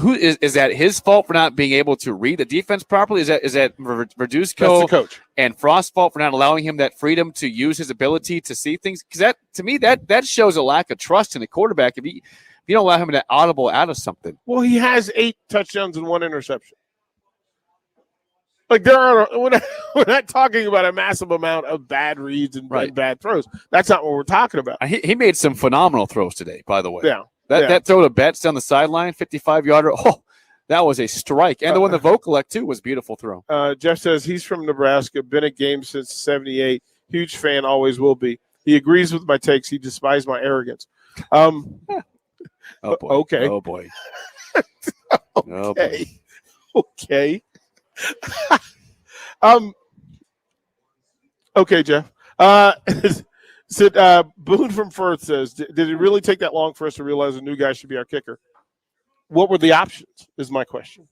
who is that his fault for not being able to read the defense properly? Is that Verduzco That's the coach and Frost's fault for not allowing him that freedom to use his ability to see things? Because that, to me, that shows a lack of trust in the quarterback. If you don't allow him to audible out of something. Well, he has 8 touchdowns and 1 interception. Like, we're not talking about a massive amount of bad reads and bad throws. That's not what we're talking about. He made some phenomenal throws today, by the way. Yeah. That throw to Betts down the sideline, 55-yarder. Oh, That was a strike. And the one the Vokalek, too, was beautiful throw. Jeff says he's from Nebraska, been at games since 78. Huge fan, always will be. He agrees with my takes. He despises my arrogance. Oh, boy. Okay. Oh, boy. Okay. Okay. Okay, Jeff. Boone from Firth says, did it really take that long for us to realize a new guy should be our kicker? What were the options is my question.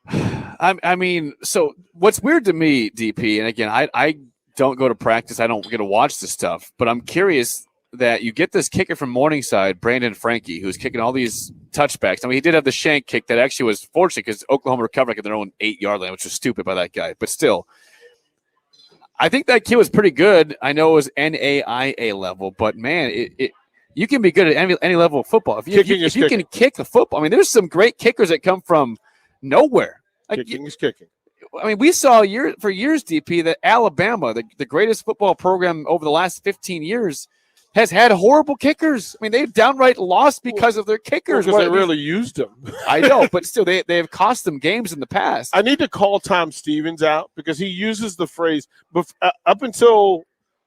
I mean, so what's weird to me, DP, and again, I don't go to practice. I don't get to watch this stuff, but I'm curious that you get this kicker from Morningside, Brandon Frankie, who's kicking all these touchbacks. I mean, he did have the shank kick that actually was fortunate because Oklahoma recovered at their own 8-yard line, which was stupid by that guy. But still, I think that kid was pretty good. I know it was NAIA level, but man, you can be good at any level of football. If you can kick the football, I mean, there's some great kickers that come from nowhere. Kicking is kicking. I mean, we saw for years, DP, that Alabama, the greatest football program over the last 15 years, has had horrible kickers. I mean, they've downright lost because of their kickers. Because they really used them. I know, but still, they have cost them games in the past. I need to call Tom Stevens out because he uses the phrase, up until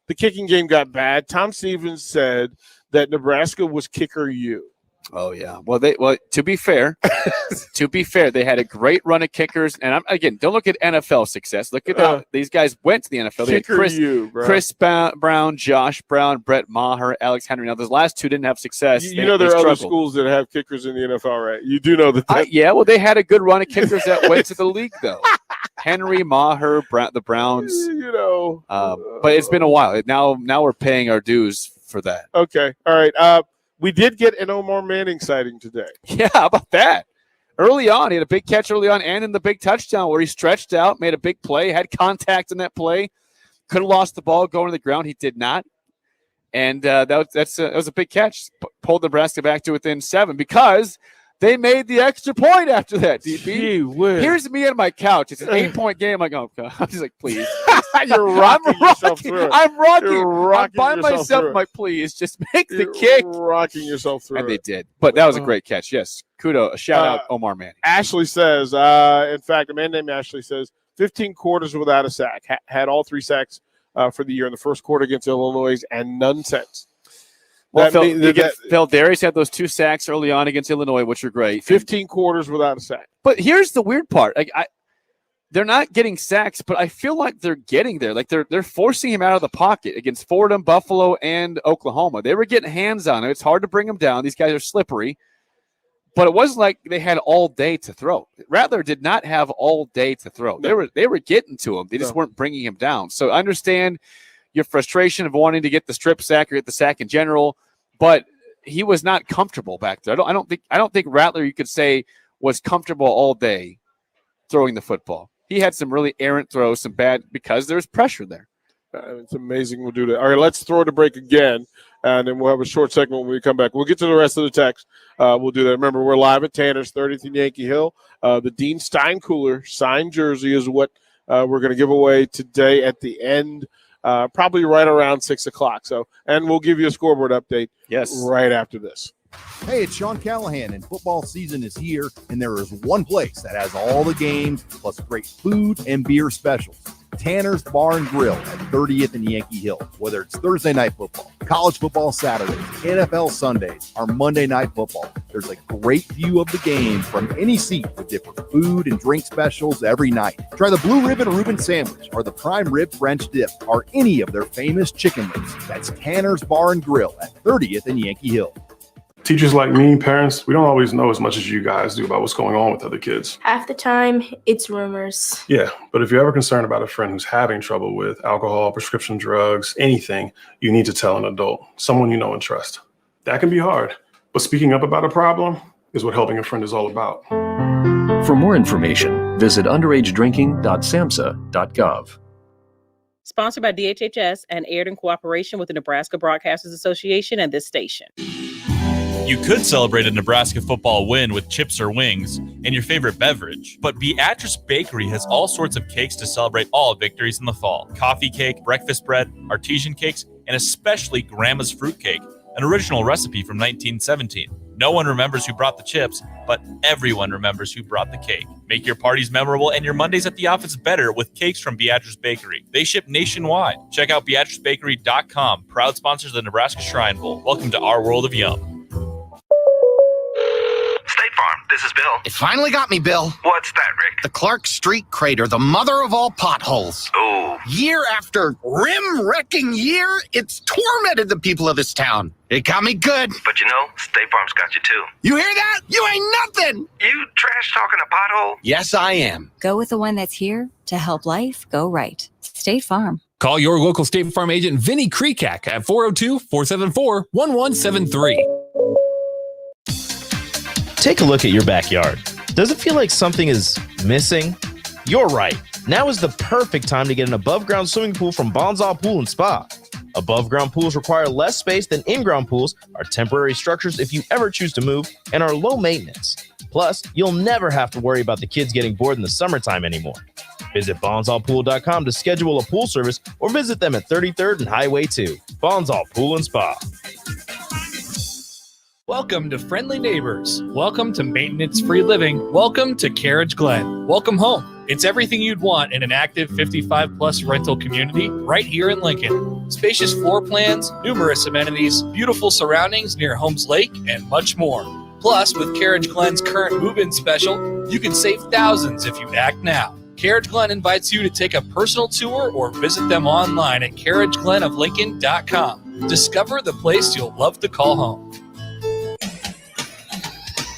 the kicking game got bad, Tom Stevens said that Nebraska was kicker you. Oh yeah. Well, to be fair, they had a great run of kickers, and again, don't look at NFL success. Look at how these guys went to the NFL. They had Chris Brown, Josh Brown, Brett Maher, Alex Henry. Now, those last two didn't have success. You know there are other schools that have kickers in the NFL, right? You do know that. Yeah. Well, they had a good run of kickers that went to the league, though. Henry, Maher, the Browns. But it's been a while. Now we're paying our dues for that. Okay. All right. We did get an Omar Manning sighting today. Yeah, how about that? Early on, he had a big catch early on and in the big touchdown where he stretched out, made a big play, had contact in that play. Could have lost the ball going to the ground. He did not. And that was a big catch. Pulled Nebraska back to within 7 because they made the extra point after that, DP. Here's me on my couch. It's an 8-point game. I'm like, oh, God. I'm just like, please. You're rocking yourself through it. I'm rocking. I'm by myself. I'm like, please, just make the kick. Rocking yourself through and it. And they did. But that was a great catch. Yes. Kudos. Shout out Omar Manning. Ashley says, in fact, a man named Ashley says, 15 quarters without a sack. Had all 3 sacks for the year in the first quarter against Illinois and none since. Well, Phil Darius had those 2 sacks early on against Illinois, which are great. 15 quarters without a sack. But here's the weird part. They're not getting sacks, but I feel like they're getting there. Like they're forcing him out of the pocket against Fordham, Buffalo, and Oklahoma. They were getting hands on him. It's hard to bring him down. These guys are slippery. But it wasn't like they had all day to throw. Rattler did not have all day to throw. No. They were getting to him. They just weren't bringing him down. So I understand your frustration of wanting to get the strip sack or get the sack in general, but he was not comfortable back there. I don't think Rattler, you could say, was comfortable all day throwing the football. He had some really errant throws, some bad, because there's pressure there. It's amazing we'll do that. All right, let's throw it a break again, and then we'll have a short segment when we come back. We'll get to the rest of the text. We'll do that. Remember, we're live at Tanner's 30th and Yankee Hill. The Dean Stein Cooler signed jersey is what we're going to give away today at the end, probably right around 6 o'clock. So, and we'll give you a scoreboard update right after this. Hey, it's Sean Callahan, and football season is here, and there is one place that has all the games, plus great food and beer specials. Tanner's Bar and Grill at 30th and Yankee Hill. Whether it's Thursday night football, college football Saturdays, NFL Sundays, or Monday night football, there's a great view of the game from any seat with different food and drink specials every night. Try the Blue Ribbon Reuben Sandwich or the Prime Rib French Dip or any of their famous chicken wings. That's Tanner's Bar and Grill at 30th and Yankee Hill. Teachers like me, parents, we don't always know as much as you guys do about what's going on with other kids. Half the time, it's rumors. Yeah, but if you're ever concerned about a friend who's having trouble with alcohol, prescription drugs, anything, you need to tell an adult, someone you know and trust. That can be hard, but speaking up about a problem is what helping a friend is all about. For more information, visit underagedrinking.samhsa.gov. Sponsored by DHHS and aired in cooperation with the Nebraska Broadcasters Association and this station. You could celebrate a Nebraska football win with chips or wings and your favorite beverage, but Beatrice Bakery has all sorts of cakes to celebrate all victories in the fall. Coffee cake, breakfast bread, artesian cakes, and especially Grandma's fruit cake, an original recipe from 1917. No one remembers who brought the chips, but everyone remembers who brought the cake. Make your parties memorable and your Mondays at the office better with cakes from Beatrice Bakery. They ship nationwide. Check out BeatriceBakery.com. Proud sponsors of the Nebraska Shrine Bowl. Welcome to our world of yum. State Farm, this is Bill. It finally got me, Bill. What's that, Rick? The Clark Street crater, the mother of all potholes. Oh. Year after rim-wrecking year, it's tormented the people of this town. It got me good. But you know, State Farm's got you too. You hear that? You ain't nothing. You trash talking a pothole? Yes, I am. Go with the one that's here to help life go right. State Farm. Call your local State Farm agent, Vinny Krekak, at 402-474-1173. Take a look at your backyard. Does it feel like something is missing? You're right. Now is the perfect time to get an above-ground swimming pool from Bonsall Pool and Spa. Above-ground pools require less space than in-ground pools, are temporary structures if you ever choose to move, and are low maintenance. Plus, you'll never have to worry about the kids getting bored in the summertime anymore. Visit bonsallpool.com to schedule a pool service or visit them at 33rd and Highway 2. Bonsall Pool and Spa. Welcome to Friendly Neighbors. Welcome to maintenance-free living. Welcome to Carriage Glen. Welcome home. It's everything you'd want in an active 55-plus rental community right here in Lincoln. Spacious floor plans, numerous amenities, beautiful surroundings near Holmes Lake, and much more. Plus, with Carriage Glen's current move-in special, you can save thousands if you act now. Carriage Glen invites you to take a personal tour or visit them online at carriageglenoflincoln.com. Discover the place you'll love to call home.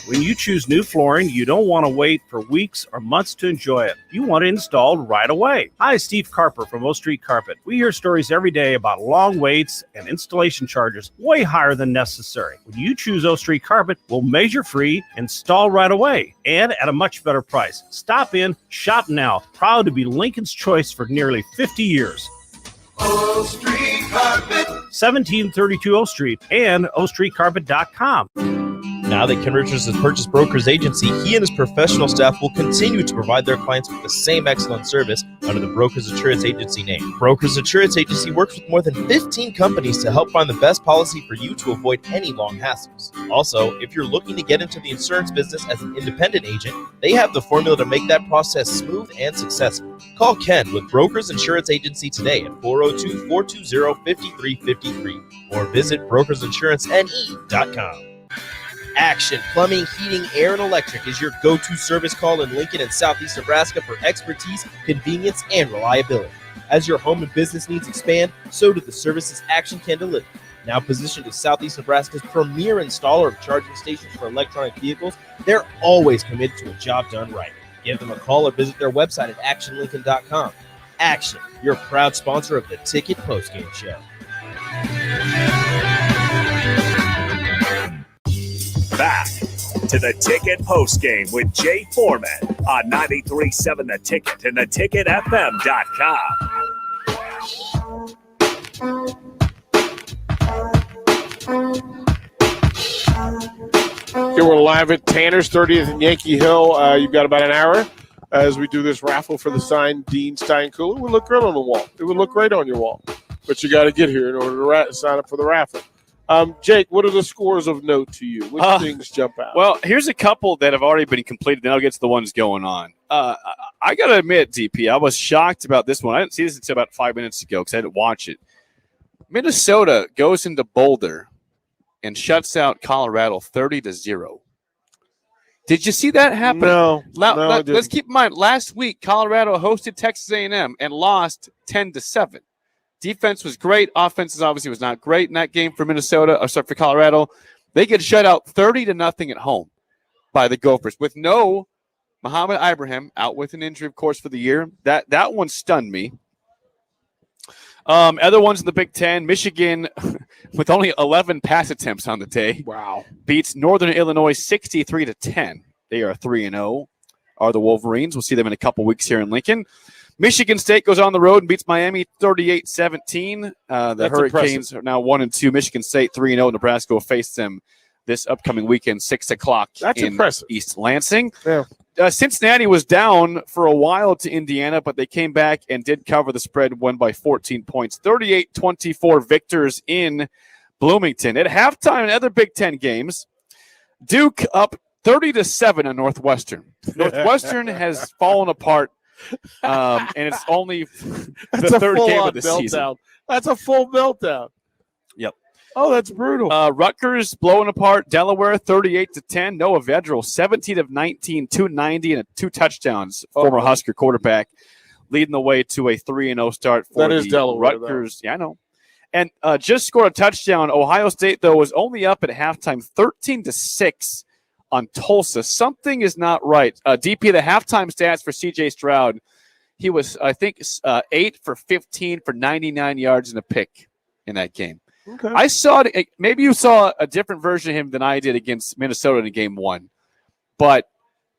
When you choose new flooring, you don't want to wait for weeks or months to enjoy it. You want it installed right away. Hi, Steve Carper from O Street Carpet. We hear stories every day about long waits and installation charges way higher than necessary. When you choose O Street Carpet, we'll measure free, install right away, and at a much better price. Stop in, shop now. Proud to be Lincoln's choice for nearly 50 years. O Street Carpet. 1732 O Street and ostreetcarpet.com. Now that Ken Richards has purchased Broker's Agency, he and his professional staff will continue to provide their clients with the same excellent service under the Broker's Insurance Agency name. Broker's Insurance Agency works with more than 15 companies to help find the best policy for you to avoid any long hassles. Also, if you're looking to get into the insurance business as an independent agent, they have the formula to make that process smooth and successful. Call Ken with Broker's Insurance Agency today at 402-420-5353 or visit brokersinsurancene.com. Action Plumbing, Heating, Air, and Electric is your go-to service call in Lincoln and Southeast Nebraska for expertise, convenience, and reliability. As your home and business needs expand, so do the services Action can deliver. Now positioned as Southeast Nebraska's premier installer of charging stations for electronic vehicles, they're always committed to a job done right. Give them a call or visit their website at actionlincoln.com. Action, your proud sponsor of the Ticket Postgame Show. Back to the Ticket Postgame with Jay Foreman on 93.7 The Ticket and theticketfm.com. Here we're live at Tanner's 30th and Yankee Hill. You've got about an hour as we do this raffle for the signed Dean Stein cooler. It would look great on the wall. It would look great on your wall. But you got to get here in order to sign up for the raffle. Jake, what are the scores of note to you? Which things jump out? Well, here's a couple that have already been completed. Then I'll get to the ones going on. I got to admit, DP, I was shocked about this one. I didn't see this until about 5 minutes ago because I didn't watch it. Minnesota goes into Boulder and shuts out Colorado 30-0. Did you see that happen? No. Let's keep in mind, last week, Colorado hosted Texas A&M and lost 10-7. Defense was great. Offense obviously was not great in that game for for Colorado. They get shut out 30-0 at home by the Gophers with no Muhammad Ibrahim out with an injury, of course, for the year. That one stunned me. Other ones in the Big Ten, Michigan, with only 11 pass attempts on the day. Wow. Beats Northern Illinois 63-10. They are 3-0, are the Wolverines. We'll see them in a couple weeks here in Lincoln. Michigan State goes on the road and beats Miami 38-17. The Hurricanes are now 1-2. Michigan State 3-0. Nebraska will face them this upcoming weekend, 6 o'clock in East Lansing. Yeah. Cincinnati was down for a while to Indiana, but they came back and did cover the spread, won by 14 points. 38-24 victors in Bloomington. At halftime in other Big Ten games, Duke up 30-7 on Northwestern. Northwestern has fallen apart, and it's only the third game of the season. That's a full meltdown. Yep. Oh, that's brutal. Rutgers blowing apart Delaware 38-10. Noah Vedral 17 of 19, 290 and 2 touchdowns. Former Husker quarterback leading the way to a 3-0 start for the Delaware, Rutgers. Yeah, I know. And just scored a touchdown. Ohio State, though, was only up at halftime 13-6 on Tulsa. Something is not right. DP, the halftime stats for C.J. Stroud, he was, I think, 8 for 15 for 99 yards and a pick in that game. Okay. I saw it. Maybe you saw a different version of him than I did against Minnesota in game 1. But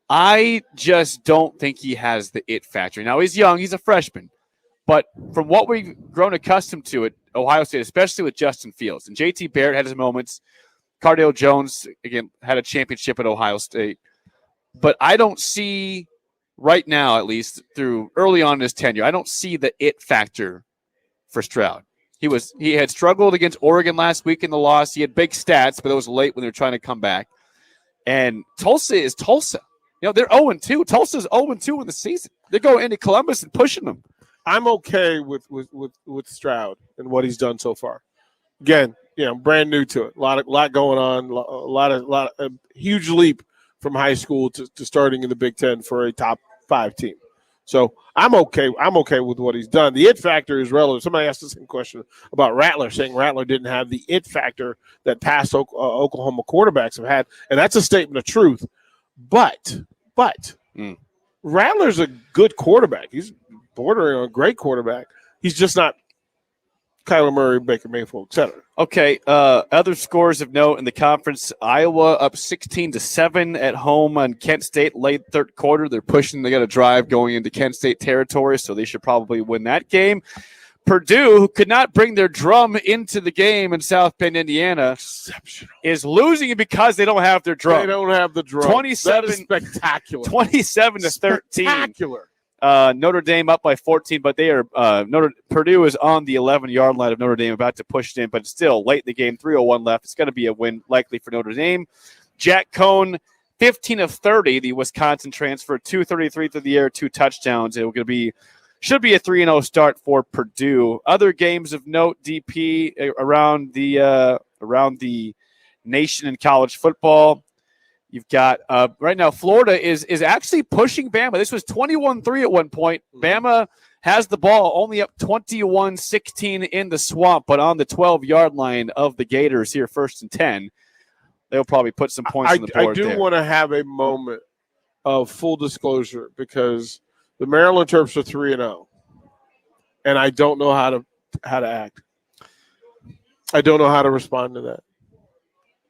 I just don't think he has the it factor. Now, he's young. He's a freshman. But from what we've grown accustomed to at Ohio State, especially with Justin Fields, and J.T. Barrett had his moments. Cardale Jones, again, had a championship at Ohio State. But I don't see right now, at least through early on in his tenure, I don't see the it factor for Stroud. He had struggled against Oregon last week in the loss. He had big stats, but it was late when they were trying to come back. And Tulsa is Tulsa. They're 0-2. Tulsa's 0-2 in the season. They're going into Columbus and pushing them. I'm okay with Stroud and what he's done so far. Again, brand new to it. A lot going on. A huge leap from high school to starting in the Big Ten for a top 5 team. So I'm okay. I'm okay with what he's done. The it factor is relevant. Somebody asked the same question about Rattler, saying Rattler didn't have the it factor that past Oklahoma quarterbacks have had, and that's a statement of truth. But Rattler's a good quarterback. He's bordering on a great quarterback. He's just not Kyler Murray, Baker Mayfield, etc. Okay, other scores of note in the conference. Iowa up 16-7 at home on Kent State late third quarter. They're pushing. They got a drive going into Kent State territory, so they should probably win that game. Purdue, who could not bring their drum into the game in South Bend, Indiana, is losing because they don't have their drum. They don't have the drum. 27, that is spectacular. 27-13. Spectacular. Notre Dame up by 14, but they are Purdue is on the 11-yard line of Notre Dame, about to push it in, but still late in the game, 3:01 left. It's going to be a win likely for Notre Dame. Jack Cohn, 15 of 30, the Wisconsin transfer, 233 through the air, 2 touchdowns. Should be a 3-0 start for Purdue. Other games of note, DP around the nation in college football. You've got right now Florida is actually pushing Bama. This was 21-3 at one point. Bama has the ball, only up 21-16 in the swamp, but on the 12-yard line of the Gators here, 1st and 10. They'll probably put some points on the board. I do want to have a moment of full disclosure because the Maryland Terps are 3-0, and I don't know how to act. I don't know how to respond to that.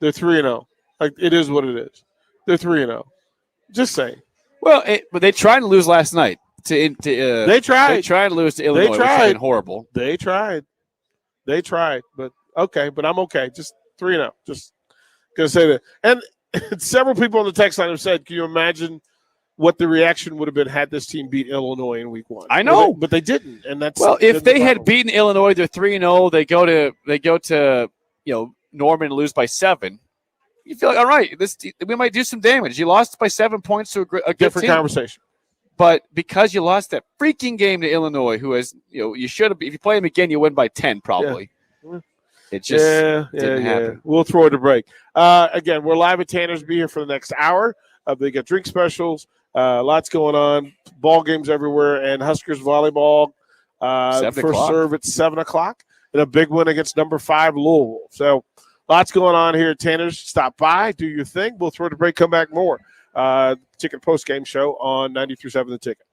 They're 3-0. Like, it is what it is. They're 3-0. Just saying. Well, but they tried to lose last night. They tried. They tried to lose to Illinois, which has been horrible. They tried. But okay. But I'm okay. Just 3-0. Just gonna say that. And several people on the text line have said, "Can you imagine what the reaction would have been had this team beat Illinois in Week 1?" I know, but they didn't. And that's if they had beaten Illinois, they're 3-0. They go to Norman and lose by 7. You feel like, all right, we might do some damage. You lost by 7 points to a good different team. Conversation. But because you lost that freaking game to Illinois, who has, you should have, if you play them again, you win by 10 probably. Yeah. It just didn't happen. We'll throw it a break. Again, we're live at Tanner's. Be here for the next hour. They got drink specials. Lots going on. Ball games everywhere. And Huskers volleyball. First serve at 7 o'clock. And a big win against number 5 Louisville. So, lots going on here at Tanner's. Stop by, do your thing. We'll throw the break, come back more. Ticket Postgame Show on 93.7 The Ticket.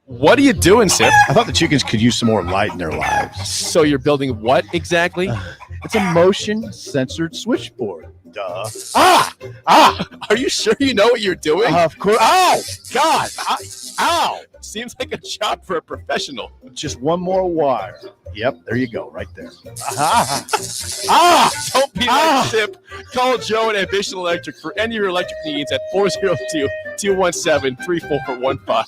What are you doing, Sip? I thought the chickens could use some more light in their lives. So you're building what exactly? It's a motion-censored switchboard. Duh. Are you sure you know what you're doing? Of course. Ow! God! Ow! Seems like a job for a professional. Just one more wire. Yep, there you go, right there. Don't be like Sip. Call Joe at Ambition Electric for any of your electric needs at 402-217-3415.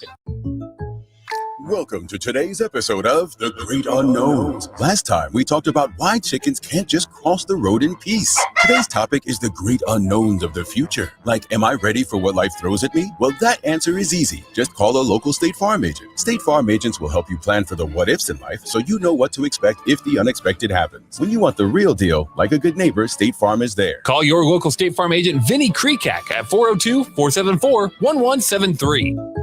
Welcome to today's episode of The Great Unknowns. Last time we talked about why chickens can't just cross the road in peace. Today's topic is the great unknowns of the future. Like, am I ready for what life throws at me? Well, that answer is easy. Just call a local State Farm agent. State Farm agents will help you plan for the what-ifs in life so you know what to expect if the unexpected happens. When you want the real deal, like a good neighbor, State Farm is there. Call your local State Farm agent, Vinny Krekak, at 402-474-1173.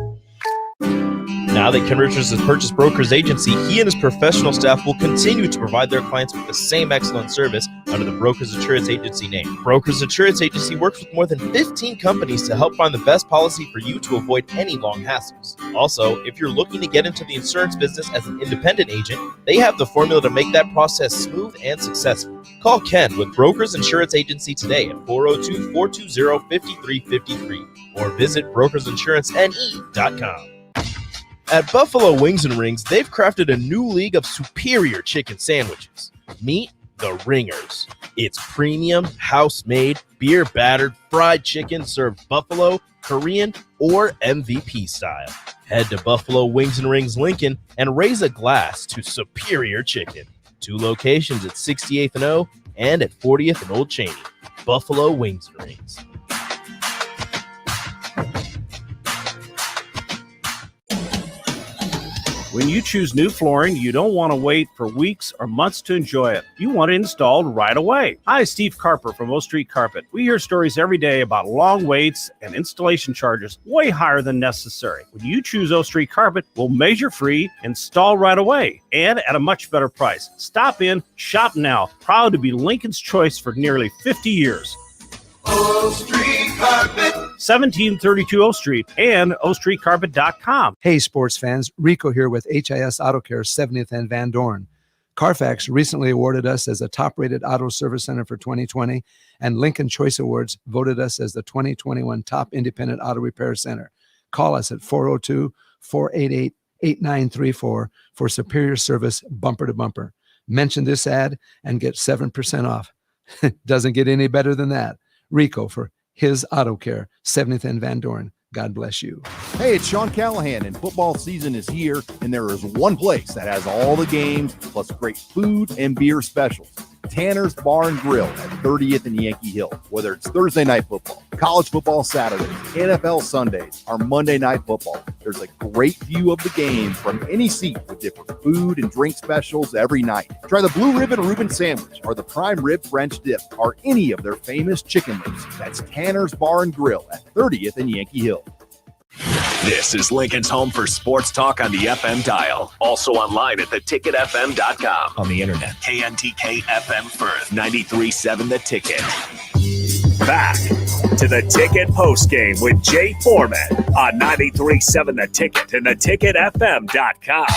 Now that Ken Richards has purchased Broker's Agency, he and his professional staff will continue to provide their clients with the same excellent service under the Broker's Insurance Agency name. Broker's Insurance Agency works with more than 15 companies to help find the best policy for you to avoid any long hassles. Also, if you're looking to get into the insurance business as an independent agent, they have the formula to make that process smooth and successful. Call Ken with Broker's Insurance Agency today at 402-420-5353 or visit brokersinsuranceNE.com. At Buffalo Wings and Rings, they've crafted a new league of superior chicken sandwiches. Meet the Ringers. It's premium, house-made, beer-battered, fried chicken served Buffalo, Korean, or MVP style. Head to Buffalo Wings and Rings Lincoln and raise a glass to superior chicken. 2 locations at 68th and O and at 40th and Old Cheney. Buffalo Wings and Rings. When you choose new flooring, you don't want to wait for weeks or months to enjoy it. You want it installed right away. Hi, Steve Carper from O Street Carpet. We hear stories every day about long waits and installation charges way higher than necessary. When you choose O Street Carpet, we'll measure free, install right away, and at a much better price. Stop in, shop now. Proud to be Lincoln's choice for nearly 50 years. O Street Carpet. 1732 O Street and ostreetcarpet.com. Hey, sports fans. Rico here with HIS Auto Care 70th and Van Dorn. Carfax recently awarded us as a top-rated auto service center for 2020, and Lincoln Choice Awards voted us as the 2021 top independent auto repair center. Call us at 402-488-8934 for superior service bumper to bumper. Mention this ad and get 7% off. Doesn't get any better than that. Rico for his Auto Care, 70th and Van Dorn. God bless you. Hey, it's Sean Callahan, and football season is here, and there is one place that has all the games, plus great food and beer specials. Tanner's Bar and Grill at 30th and Yankee Hill. Whether it's Thursday night football, college football Saturdays, NFL Sundays, or Monday night football, there's a great view of the game from any seat with different food and drink specials every night. Try the Blue Ribbon Reuben Sandwich or the Prime Rib French Dip or any of their famous chicken wings. That's Tanner's Bar and Grill at 30th and Yankee Hill. This is Lincoln's home for sports talk on the FM dial. Also online at theticketfm.com. On the internet. KNTK FM Firth, 93.7 The Ticket. Back to the Ticket postgame with Jay Foreman on 93.7 The Ticket and theticketfm.com.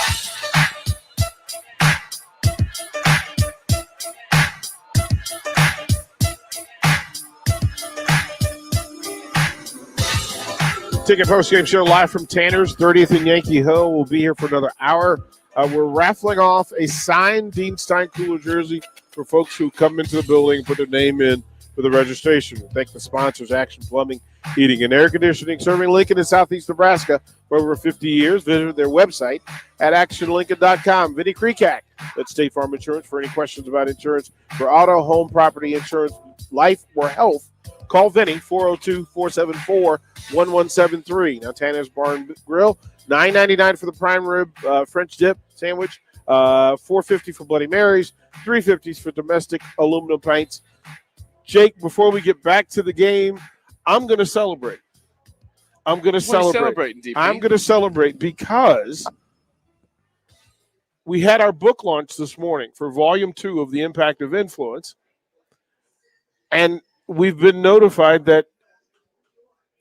Ticket postgame show live from Tanner's, 30th and Yankee Hill. We'll be here for another hour. We're raffling off a signed Dean Steinkuhler jersey for folks who come into the building and put their name in for the registration. We thank the sponsors, Action Plumbing, Heating, and Air Conditioning, serving Lincoln and Southeast Nebraska for over 50 years. Visit their website at actionlincoln.com. Vinny Krekak at State Farm Insurance. For any questions about insurance for auto, home, property insurance, life, or health, call Vinny, 402-474-1173. Now, Tanner's Bar and Grill, $9.99 for the prime rib French dip sandwich, $4.50 for Bloody Marys, $3.50 for domestic aluminum pints. Jake, before we get back to the game, I'm going to celebrate. I'm going to celebrate because we had our book launch this morning for Volume 2 of The Impact of Influence, and we've been notified that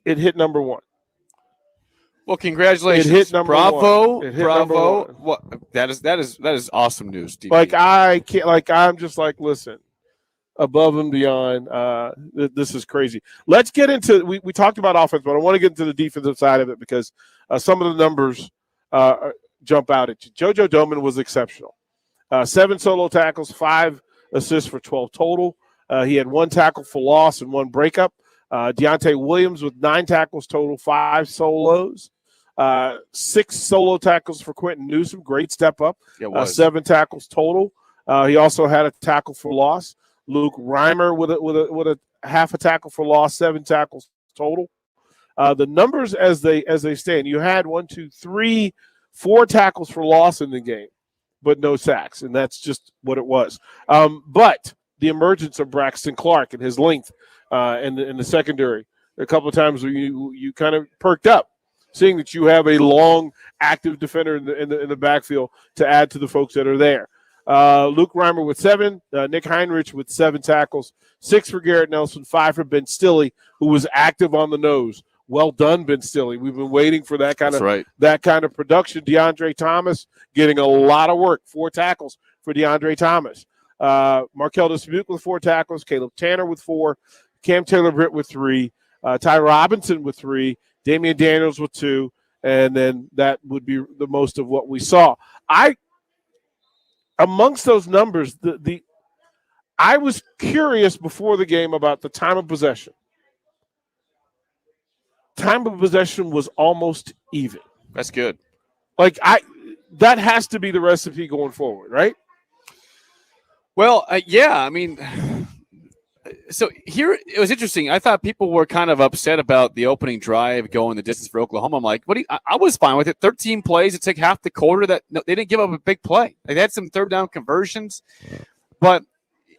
it hit number 1. Well, congratulations! It hit number Bravo, 1. It hit bravo! number 1. What that is awesome news, DP. Like I can't. Like I'm just like, listen, above and beyond. This is crazy. Let's get into. We talked about offense, but I want to get into the defensive side of it because some of the numbers jump out at you. JoJo Doman was exceptional. 7 solo tackles, 5 assists for 12 total. He had 1 tackle for loss and 1 breakup. Deontay Williams with 9 tackles total, 5 solos. 6 solo tackles for Quentin Newsom. Great step up. It was. 7 tackles total. He also had a tackle for loss. Luke Reimer with a half a tackle for loss, 7 tackles total. The numbers as they stand, you had 4 tackles for loss in the game, but no sacks, and that's just what it was. But the emergence of Braxton Clark and his length in the secondary, a couple of times where you kind of perked up, seeing that you have a long, active defender in the backfield to add to the folks that are there. Luke Reimer with 7, Nick Heinrich with 7 tackles, 6 for Garrett Nelson, 5 for Ben Stilley, who was active on the nose. Well done, Ben Stilley. We've been waiting for that kind of production. DeAndre Thomas getting a lot of work. 4 tackles for DeAndre Thomas. Markel Dismuke with 4 tackles. Caleb Tanner with 4. Cam Taylor-Britt with 3. Ty Robinson with 3. Damian Daniels with 2. And then that would be the most of what we saw. Amongst those numbers, I was curious before the game about the time of possession. Time of possession was almost even. That's good. That has to be the recipe going forward, right? Well, yeah. I mean, so here it was interesting. I thought people were kind of upset about the opening drive going the distance for Oklahoma. I'm like, I was fine with it. 13 plays. It took half the quarter. They didn't give up a big play. They had some third down conversions, but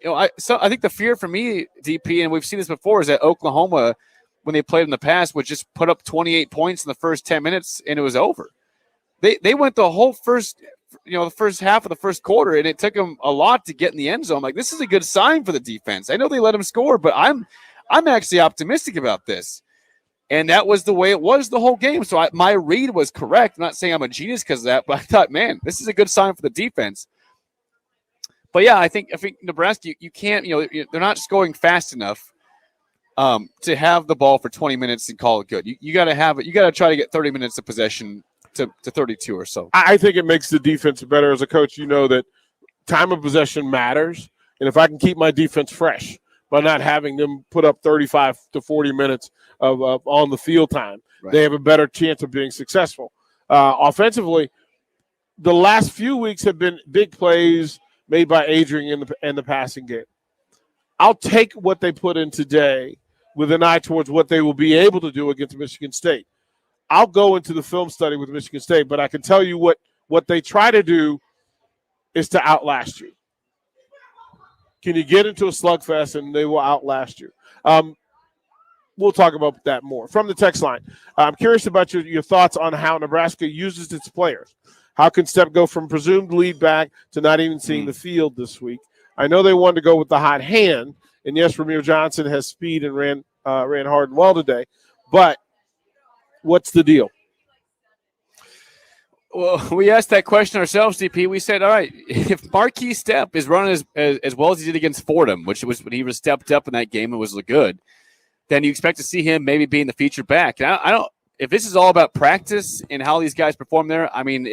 I think the fear for me, DP, and we've seen this before, is that Oklahoma, when they played in the past, would just put up 28 points in the first 10 minutes and it was over. They went the whole the first half of the first quarter, and it took them a lot to get in the end zone. Like, this is a good sign for the defense. I know they let them score, but I'm actually optimistic about this. And that was the way it was the whole game. So my read was correct. I'm not saying I'm a genius because of that, but I thought, man, this is a good sign for the defense. But yeah, I think Nebraska, you can't, they're not scoring fast enough to have the ball for 20 minutes and call it good. You got to have it. You got to try to get 30 minutes of possession to 32 or so. I think it makes the defense better. As a coach, you know that time of possession matters. And if I can keep my defense fresh by not having them put up 35 to 40 minutes of on the field time, they have a better chance of being successful. Offensively, the last few weeks have been big plays made by Adrian in the passing game. I'll take what they put in today with an eye towards what they will be able to do against Michigan State. I'll go into the film study with Michigan State, but I can tell you what they try to do is to outlast you. Can you get into a slugfest and they will outlast you? We'll talk about that more. From the text line, I'm curious about your thoughts on how Nebraska uses its players. How can Step go from presumed lead back to not even seeing the field this week? I know they wanted to go with the hot hand, and yes, Ramir Johnson has speed and ran hard and well today, but what's the deal? Well, we asked that question ourselves, DP. We said, all right, if Marquis Step is running as well as he did against Fordham, which was when he was stepped up in that game and was good, then you expect to see him maybe being the featured back. And I don't. If this is all about practice and how these guys perform there, I mean,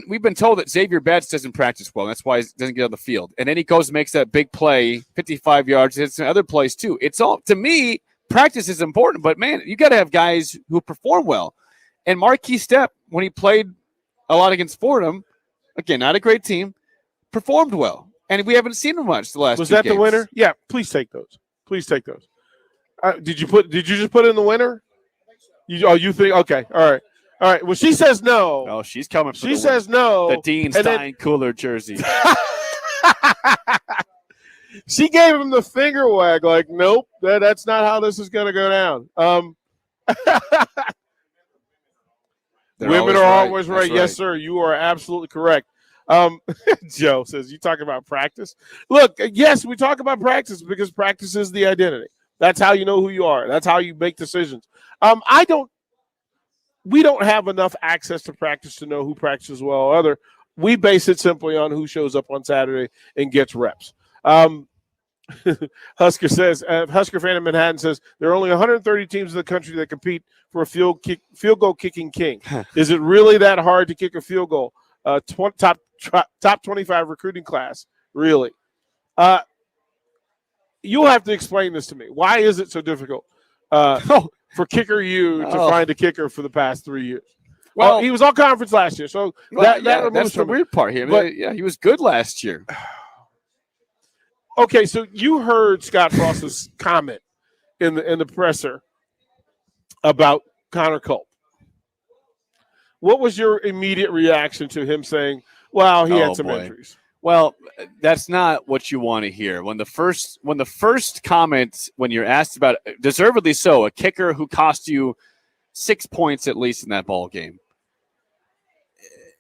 we've been told that Xavier Betts doesn't practice well. That's why he doesn't get on the field. And then he goes and makes that big play, 55 yards. It's other plays too. It's all, to me, practice is important, but man, you got to have guys who perform well. And Marquis Step, when he played a lot against Fordham, again, not a great team, performed well. And we haven't seen him much the last. Was two that games. the winner? Yeah, please take those. Please take those. Did you just put in the winner? You think? Okay, all right. Well, she says no. Oh, she's coming. For she says no. The Dean Stein Cooler jersey. She gave him the finger wag, like, nope, that's not how this is going to go down. Women are always right. Yes, sir. You are absolutely correct. Joe says, you talking about practice? Look, yes, we talk about practice because practice is the identity. That's how you know who you are. That's how you make decisions. We don't have enough access to practice to know who practices well or other. We base it simply on who shows up on Saturday and gets reps. Husker fan in Manhattan says there are only 130 teams in the country that compete for a field goal kicking king. Is it really that hard to kick a field goal? Top 25 recruiting class, really? You'll have to explain this to me. Why is it so difficult for Kicker U to find a kicker for the past 3 years. Well, he was all conference last year, so that that's the weird part here. But yeah, he was good last year. Okay, so you heard Scott Frost's comment in the presser about Connor Culp. What was your immediate reaction to him saying, "Wow, he had some injuries"? Well, that's not what you want to hear. When the first comment, when you're asked about, deservedly so, a kicker who cost you 6 points at least in that ball game.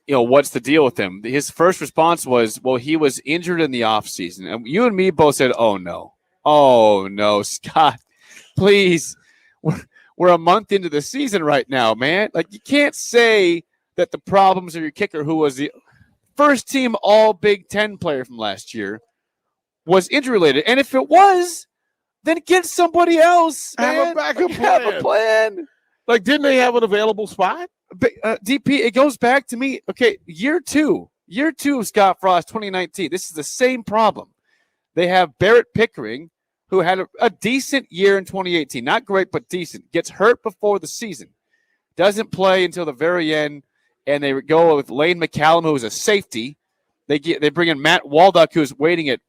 What's the deal with him? His first response was, well, he was injured in the offseason. And you and me both said, oh, no, Scott, please. We're a month into the season right now, man. Like, you can't say that the problems of your kicker, who was the first team all Big Ten player from last year, was injury related. And if it was, then get somebody else. Have a backup plan. Have a plan. Like, didn't they have an available spot? DP, it goes back to me. Okay, year two of Scott Frost, 2019. This is the same problem. They have Barrett Pickering, who had a decent year in 2018. Not great, but decent. Gets hurt before the season. Doesn't play until the very end. And they go with Lane McCallum, who is a safety. They bring in Matt Waldock, who's waiting at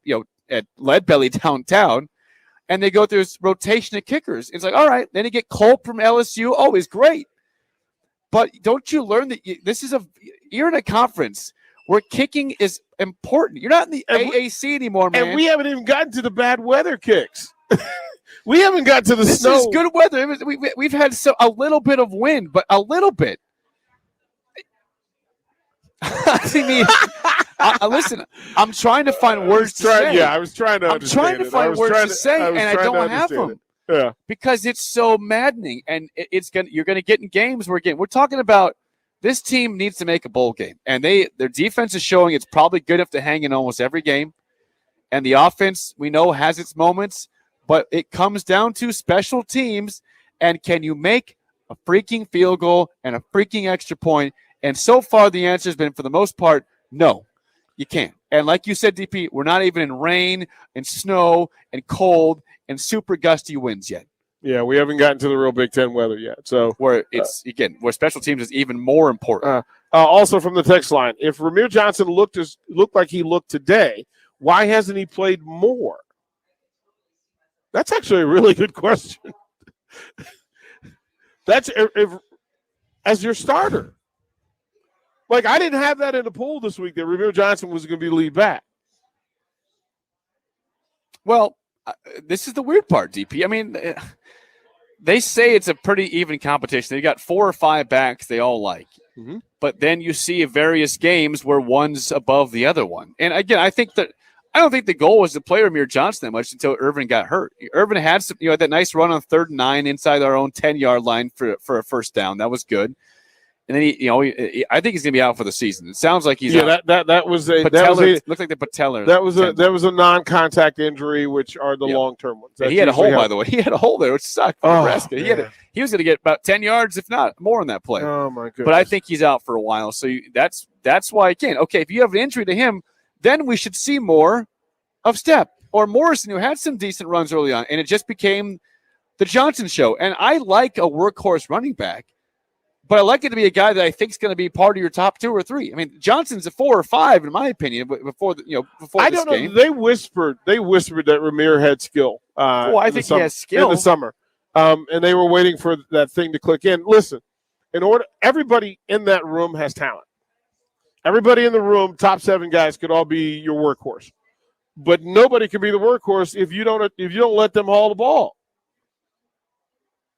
Leadbelly downtown. And they go through this rotation of kickers. It's like, all right. Then you get Culp from LSU. Oh, he's great. But don't you learn that you're in a conference where kicking is important? You're not in the AAC anymore, man. And we haven't even gotten to the bad weather kicks. We haven't got to the snow. This is good weather. We've had a little bit of wind, but a little bit. Listen, I'm trying to find words to say. Yeah, I was trying to understand. I'm trying to find words to say, and I don't have them. Yeah, because it's so maddening, and you're gonna get in games where we're talking about this team needs to make a bowl game, and their defense is showing it's probably good enough to hang in almost every game, and the offense we know has its moments, but it comes down to special teams, and can you make a freaking field goal and a freaking extra point? And so far the answer has been, for the most part, no, you can't. And like you said, DP, we're not even in rain and snow and cold and super gusty winds yet. Yeah, we haven't gotten to the real Big Ten weather yet. So where where special teams is even more important. Also from the text line, if Ramir Johnson looked like he looked today, why hasn't he played more? That's actually a really good question. That's as your starter. Like, I didn't have that in the pool this week that Ramir Johnson was going to be lead back. Well, this is the weird part, DP. I mean, they say it's a pretty even competition. They got 4 or 5 backs they all like. Mm-hmm. But then you see various games where one's above the other one. And again, I don't think the goal was to play Ramir Johnson that much until Irvin got hurt. Irvin had that nice run on 3rd and 9 inside our own 10-yard line for a first down. That was good. And then I think he's going to be out for the season. It sounds like he's out. That was a looked like the patellar. That was a non-contact injury, which are the long-term ones. He had a hole, by the way. He had a hole there, which sucked for Nebraska. He was going to get about 10 yards, if not more, on that play. Oh my goodness! But I think he's out for a while. So that's why again. Okay, if you have an injury to him, then we should see more of Stepp or Morrison, who had some decent runs early on, and it just became the Johnson show. And I like a workhorse running back. But I like it to be a guy that I think is going to be part of your top 2 or 3. I mean, Johnson's a 4 or 5 in my opinion. Before I don't know. They whispered that Ramir had skill. I think he has skill in the summer, and they were waiting for that thing to click in. Listen, everybody in that room has talent. Everybody in the room, top 7 guys, could all be your workhorse, but nobody can be the workhorse if you don't let them haul the ball.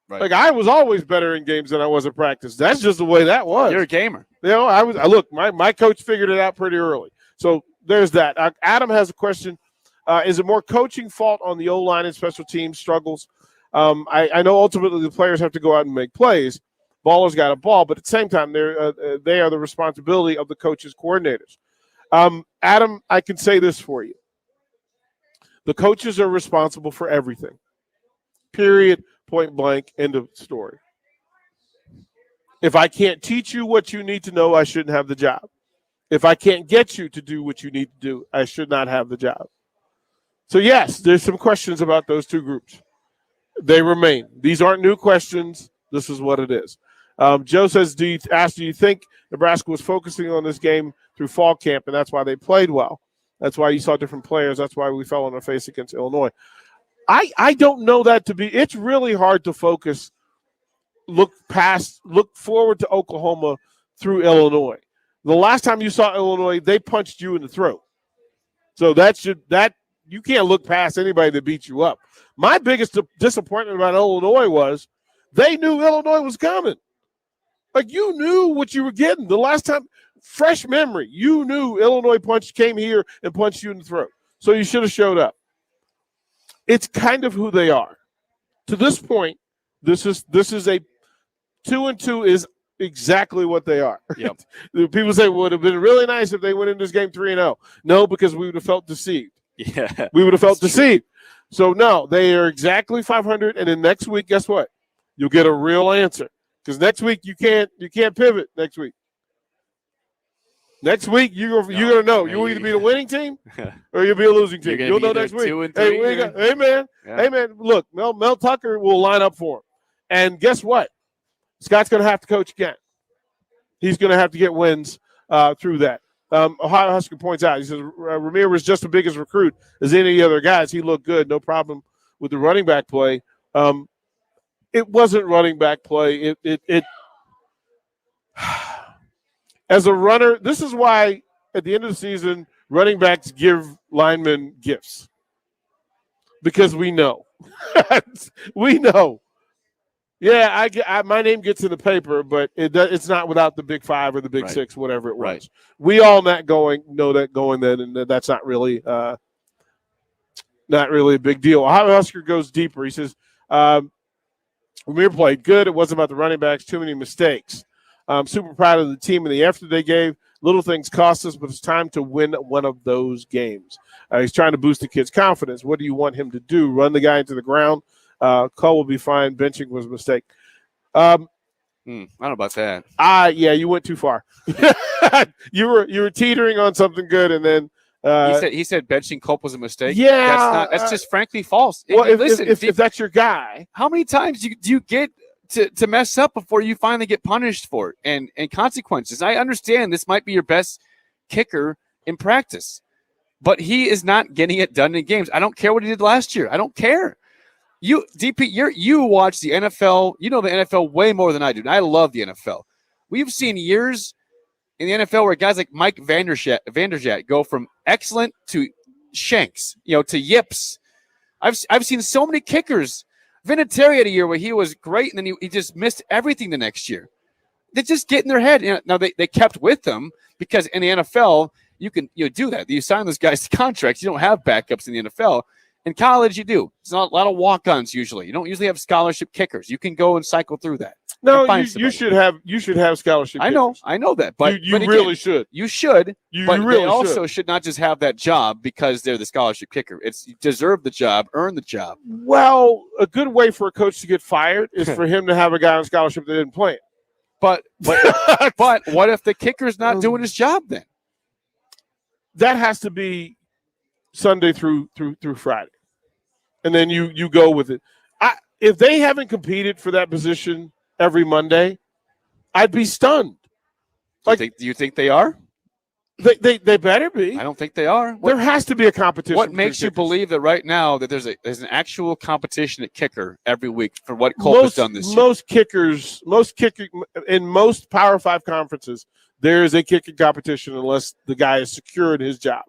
Right. Like, I was always better in games than I was in practice. That's just the way that was. You're a gamer. My coach figured it out pretty early. So there's that. Adam has a question. Is it more coaching fault on the O-line and special teams struggles? I know ultimately the players have to go out and make plays. Ballers got a ball, but at the same time, they are the responsibility of the coaches, coordinators. Adam, I can say this for you. The coaches are responsible for everything. Period. Point blank, end of story. If I can't teach you what you need to know, I shouldn't have the job. If I can't get you to do what you need to do, I should not have the job. So, yes, there's some questions about those two groups. They remain. These aren't new questions. This is what it is. Joe says, do you think Nebraska was focusing on this game through fall camp, and that's why they played well? That's why you saw different players. That's why we fell on our face against Illinois. I don't know that to be – it's really hard to focus, look forward to Oklahoma through Illinois. The last time you saw Illinois, they punched you in the throat. So you can't look past anybody that beat you up. My biggest disappointment about Illinois was they knew Illinois was coming. Like, you knew what you were getting. The last time, fresh memory, you knew Illinois came here and punched you in the throat. So you should have showed up. It's kind of who they are. To this point, this is a 2-2 is exactly what they are. Yep. People say, well, it would have been really nice if they went into this game 3-0. No, because we would have felt deceived. Yeah. We would have felt deceived. So, no, they are exactly 500. And then next week, guess what? You'll get a real answer. Because next week, you can't pivot next week. Next week, you're going to know. You'll either be the winning team or you'll be a losing team. You'll know next week. 2 and 3, hey, man. Yeah. Hey, man, look, Mel Tucker will line up for him. And guess what? Scott's going to have to coach again. He's going to have to get wins through that. Ohio Husker points out, he says, Ramir was just as big as recruit as any other guys. He looked good. No problem with the running back play. It wasn't running back play. It as a runner, this is why at the end of the season, running backs give linemen gifts. Because we know. We know. Yeah, my name gets in the paper, but it's not without the Big Five or the Big Six, whatever it was. Right. We all know that going then, and that's not really a big deal. Ohio Husker goes deeper. He says, Ramir played good. It wasn't about the running backs. Too many mistakes. I'm super proud of the team and the effort they gave. Little things cost us, but it's time to win one of those games. He's trying to boost the kid's confidence. What do you want him to do? Run the guy into the ground? Cole will be fine. Benching was a mistake. I don't know about that. Yeah, you went too far. you were teetering on something good, and then he said benching Culp was a mistake. Yeah, that's just frankly false. Well, Listen, if that's your guy, how many times do you get to mess up before you finally get punished for it and consequences? I understand this might be your best kicker in practice, but he is not getting it done in games. I don't care what he did last year. I don't care. You watch the NFL. You know the NFL way more than I do. And I love the NFL. We've seen years in the NFL where guys like Mike Vanderjagt go from excellent to shanks, to yips. I've seen so many kickers. Vinatieri had a year where he was great, and then he just missed everything the next year. They just get in their head. Now they kept with them because in the NFL you can do that. You sign those guys to contracts. You don't have backups in the NFL. In college, you do. It's not a lot of walk-ons usually. You don't usually have scholarship kickers. You can go and cycle through that. No, you should have scholarship. I know that, but you again, really should. You should. But really they also should not just have that job because they're the scholarship kicker. It's you deserve the job, earn the job. Well, a good way for a coach to get fired is for him to have a guy on scholarship that didn't play it. But what if the kicker's not doing his job then? That has to be Sunday through Friday, and then you go with it. If they haven't competed for that position every Monday, I'd be stunned. Do you think they are? They better be. I don't think they are. There has to be a competition. What makes you believe that right now that there's an actual competition at kicker every week for what Colt has done this year? Most kickers in most Power 5 conferences, there is a kicking competition unless the guy is secured his job.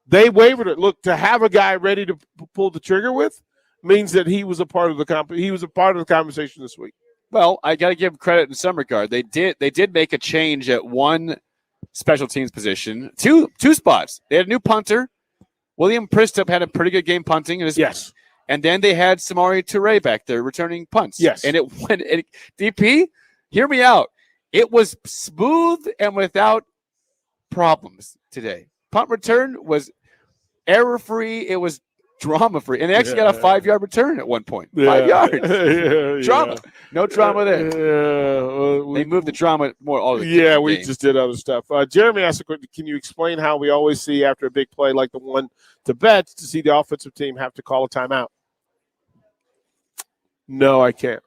They wavered it. Look, to have a guy ready to pull the trigger with means that he was a part of the he was a part of the conversation this week. Well, I got to give him credit in some regard. They did make a change at one special teams position, two spots. They had a new punter. William Pristup had a pretty good game punting. Yes. And then they had Samari Toure back there returning punts. Yes. And DP, hear me out. It was smooth and without problems today. Punt return was error-free. It was drama-free. And they actually got a 5-yard return at one point. 5 yards. Drama. No drama there. They moved the drama more. We just did other stuff. Jeremy asked a question, can you explain how we always see after a big play like the one to Betts to see the offensive team have to call a timeout? No, I can't.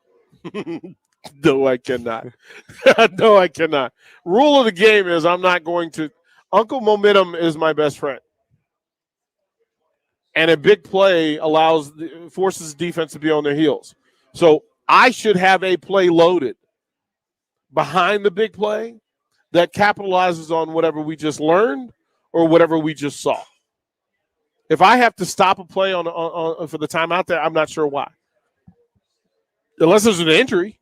No, I cannot. No, I cannot. Rule of the game is I'm not going to. Uncle Momentum is my best friend. And a big play forces defense to be on their heels. So I should have a play loaded behind the big play that capitalizes on whatever we just learned or whatever we just saw. If I have to stop a play on for the timeout there, I'm not sure why. Unless there's an injury,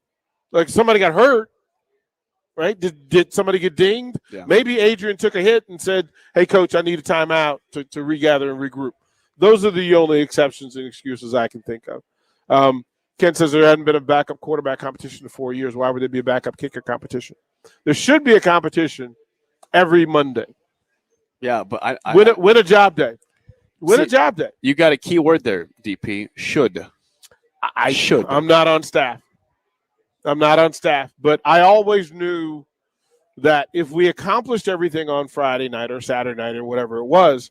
like somebody got hurt, right? Did somebody get dinged? Yeah. Maybe Adrian took a hit and said, "Hey, coach, I need a timeout to regather and regroup." Those are the only exceptions and excuses I can think of. Ken says there hadn't been a backup quarterback competition in 4 years. Why would there be a backup kicker competition? There should be a competition every Monday. Yeah, but I win a job day. Win a job day. You got a key word there, DP. Should. I should. I'm not on staff. But I always knew that if we accomplished everything on Friday night or Saturday night or whatever it was,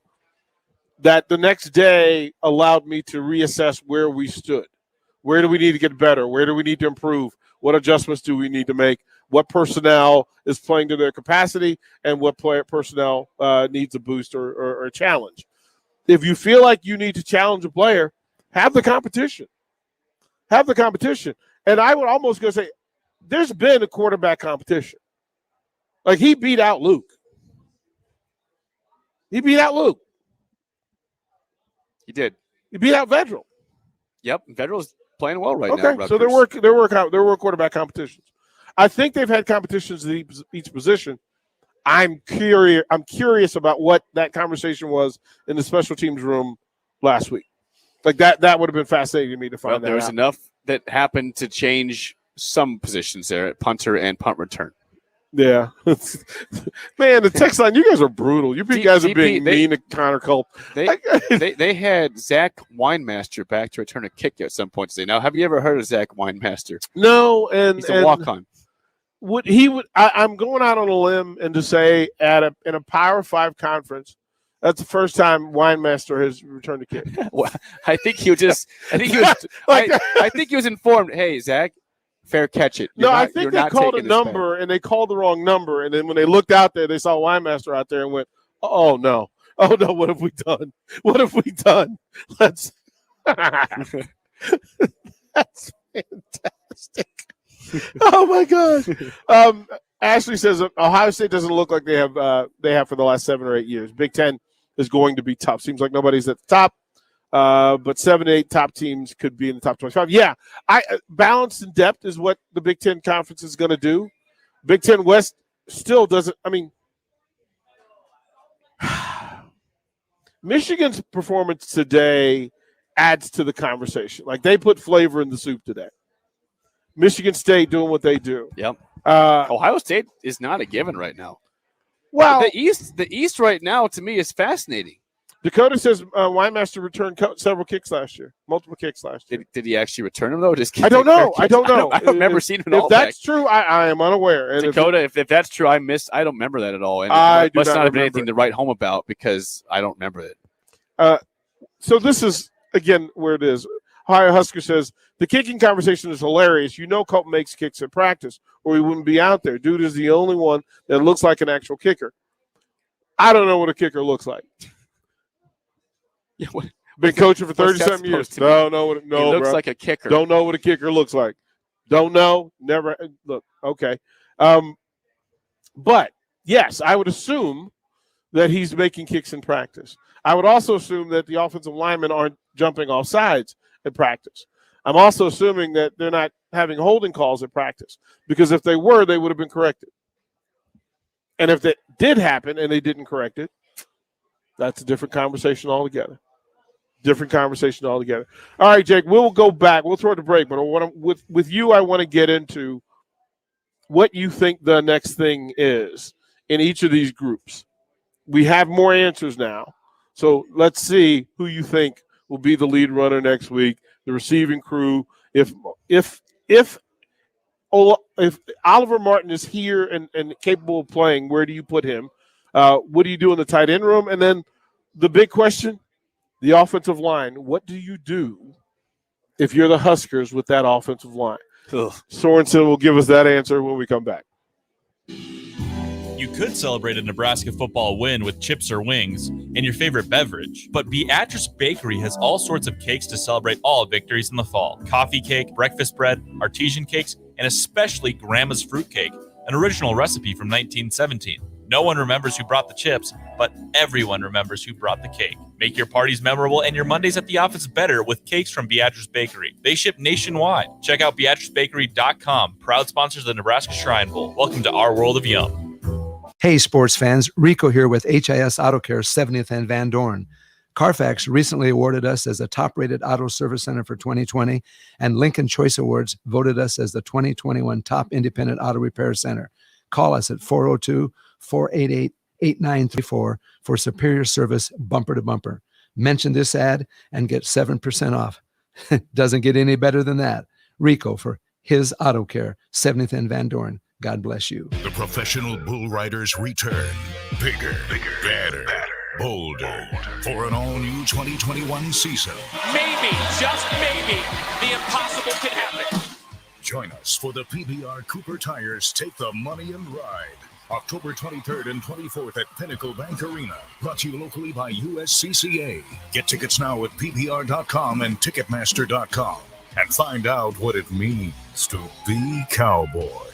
that the next day allowed me to reassess where we stood. Where do we need to get better? Where do we need to improve? What adjustments do we need to make? What personnel is playing to their capacity, and what personnel needs a boost or a challenge? If you feel like you need to challenge a player, have the competition. Have the competition. And I would almost go say, there's been a quarterback competition. Like, he beat out Luke. He beat Vedral. Yep, Vedral's playing well right now. Okay, so there were quarterback competitions. I think they've had competitions at each position. I'm curious about what that conversation was in the special teams room last week. Like that would have been fascinating to me to find that out. There was enough that happened to change some positions there at punter and punt return. Yeah. Man, the text line, you guys are brutal. You guys are being mean to Connor Culp. They had Zach Weinmaster back to return a kick at some point today. Now, have you ever heard of Zach Weinmaster? No, and he's a walk-on. I'm going out on a limb and to say in a Power 5 conference, that's the first time Weinmaster has returned a kick. Well, I think he was informed, hey, Zach, fair catch it. I think they called a number and they called the wrong number. And then when they looked out there, they saw Weinmaster out there and went, oh no, what have we done? That's fantastic. Oh my God. Ashley says Ohio State doesn't look like they have for the last 7 or 8 years. Big Ten is going to be tough. Seems like nobody's at the top. But 7 to 8 top teams could be in the top 25. Yeah, balance and depth is what the Big Ten Conference is going to do. Big Ten West still doesn't. I mean, Michigan's performance today adds to the conversation. Like, they put flavor in the soup today. Michigan State doing what they do. Yep. Ohio State is not a given right now. Well, the East right now to me is fascinating. Dakota says Weinmaster returned several kicks last year, multiple kicks last year. Did he actually return them though? I don't know. I don't remember seeing him. If that's true, I am unaware. And Dakota, if that's true, I don't remember that at all. And it must not have been anything to write home about because I don't remember it. So this is again where it is. Ohio Husker says the kicking conversation is hilarious. You know, Colt makes kicks in practice, or he wouldn't be out there. Dude is the only one that looks like an actual kicker. I don't know what a kicker looks like. Yeah, been coaching for 30-something years. Don't know what it looks like a kicker. Don't know what a kicker looks like. Don't know. Never look. Okay. But yes, I would assume that he's making kicks in practice. I would also assume that the offensive linemen aren't jumping off sides in practice. I'm also assuming that they're not having holding calls at practice, because if they were, they would have been corrected. And if that did happen and they didn't correct it, that's a different conversation altogether. All right, Jake, we'll go back. We'll throw it to break, but with you, I want to get into what you think the next thing is in each of these groups. We have more answers now. So let's see who you think will be the lead runner next week, the receiving crew. If Oliver Martin is here and capable of playing, where do you put him? What do you do in the tight end room? And then the big question, the offensive line. What do you do if you're the Huskers with that offensive line? Sorensen will give us that answer when we come back. You could celebrate a Nebraska football win with chips or wings and your favorite beverage, but Beatrice Bakery has all sorts of cakes to celebrate all victories in the fall. Coffee cake, breakfast bread, artesian cakes, and especially Grandma's fruit cake, an original recipe from 1917. No one remembers who brought the chips, but everyone remembers who brought the cake. Make your parties memorable and your Mondays at the office better with cakes from Beatrice Bakery. They ship nationwide. Check out BeatriceBakery.com, proud sponsors of the Nebraska Shrine Bowl. Welcome to our world of yum. Hey, sports fans. Rico here with HIS Auto Care 70th and Van Dorn. Carfax recently awarded us as a top-rated auto service center for 2020, and Lincoln Choice Awards voted us as the 2021 top independent auto repair center. Call us at 402-488-8934 for superior service bumper to bumper. Mention this ad and get 7% off. Doesn't get any better than that. Rico for his Auto Care, 70th and Van Dorn. God bless you. The professional bull riders return. Bigger, better, bolder. For an all-new 2021 season. Maybe, just maybe, the impossible can happen. Join us for the PBR Cooper Tires Take the Money and Ride. October 23rd and 24th at Pinnacle Bank Arena. Brought to you locally by USCCA. Get tickets now at PBR.com and Ticketmaster.com. And find out what it means to be cowboy.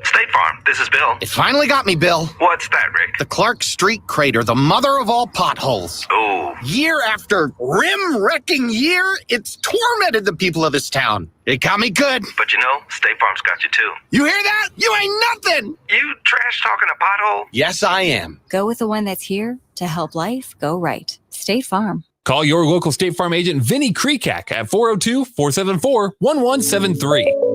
State Farm, this is Bill. It finally got me, Bill. What's that, Rick? The Clark Street crater, the mother of all potholes. Oh. Year after rim-wrecking year, it's tormented the people of this town. It got me good. But you know, State Farm's got you too. You hear that? You ain't nothing. You trash talking a pothole? Yes, I am. Go with the one that's here to help life go right. State Farm. Call your local State Farm agent, Vinny Krekak, at 402-474-1173.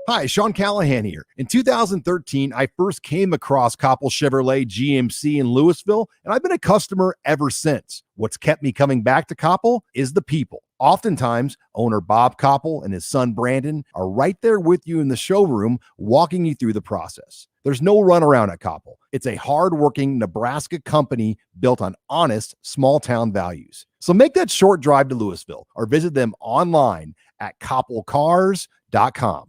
Hi, Sean Callahan here. In 2013, I first came across Koppel Chevrolet GMC in Louisville, and I've been a customer ever since. What's kept me coming back to Koppel is the people. Oftentimes, owner Bob Koppel and his son Brandon are right there with you in the showroom, walking you through the process. There's no runaround at Koppel. It's a hardworking Nebraska company built on honest, small-town values. So make that short drive to Louisville or visit them online at koppelcars.com.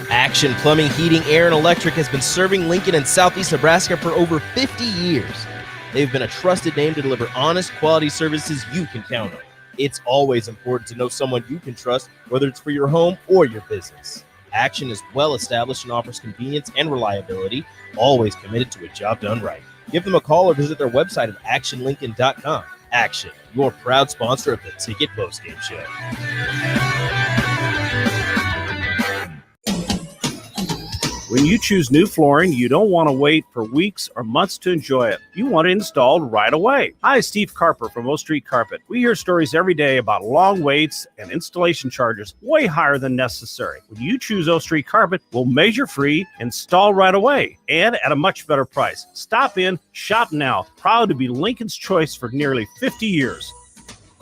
Action Plumbing, Heating, Air, and Electric has been serving Lincoln and Southeast Nebraska for over 50 years. They've been a trusted name to deliver honest, quality services you can count on. It's always important to know someone you can trust, whether it's for your home or your business. Action is well established and offers convenience and reliability, always committed to a job done right. Give them a call or visit their website at actionlincoln.com. Action, your proud sponsor of the Ticket Postgame Show. When you choose new flooring, you don't want to wait for weeks or months to enjoy it. You want it installed right away. Hi, Steve Carper from O Street Carpet. We hear stories every day about long waits and installation charges way higher than necessary. When you choose O Street Carpet, we'll measure free, install right away, and at a much better price. Stop in, shop now. Proud to be Lincoln's choice for nearly 50 years.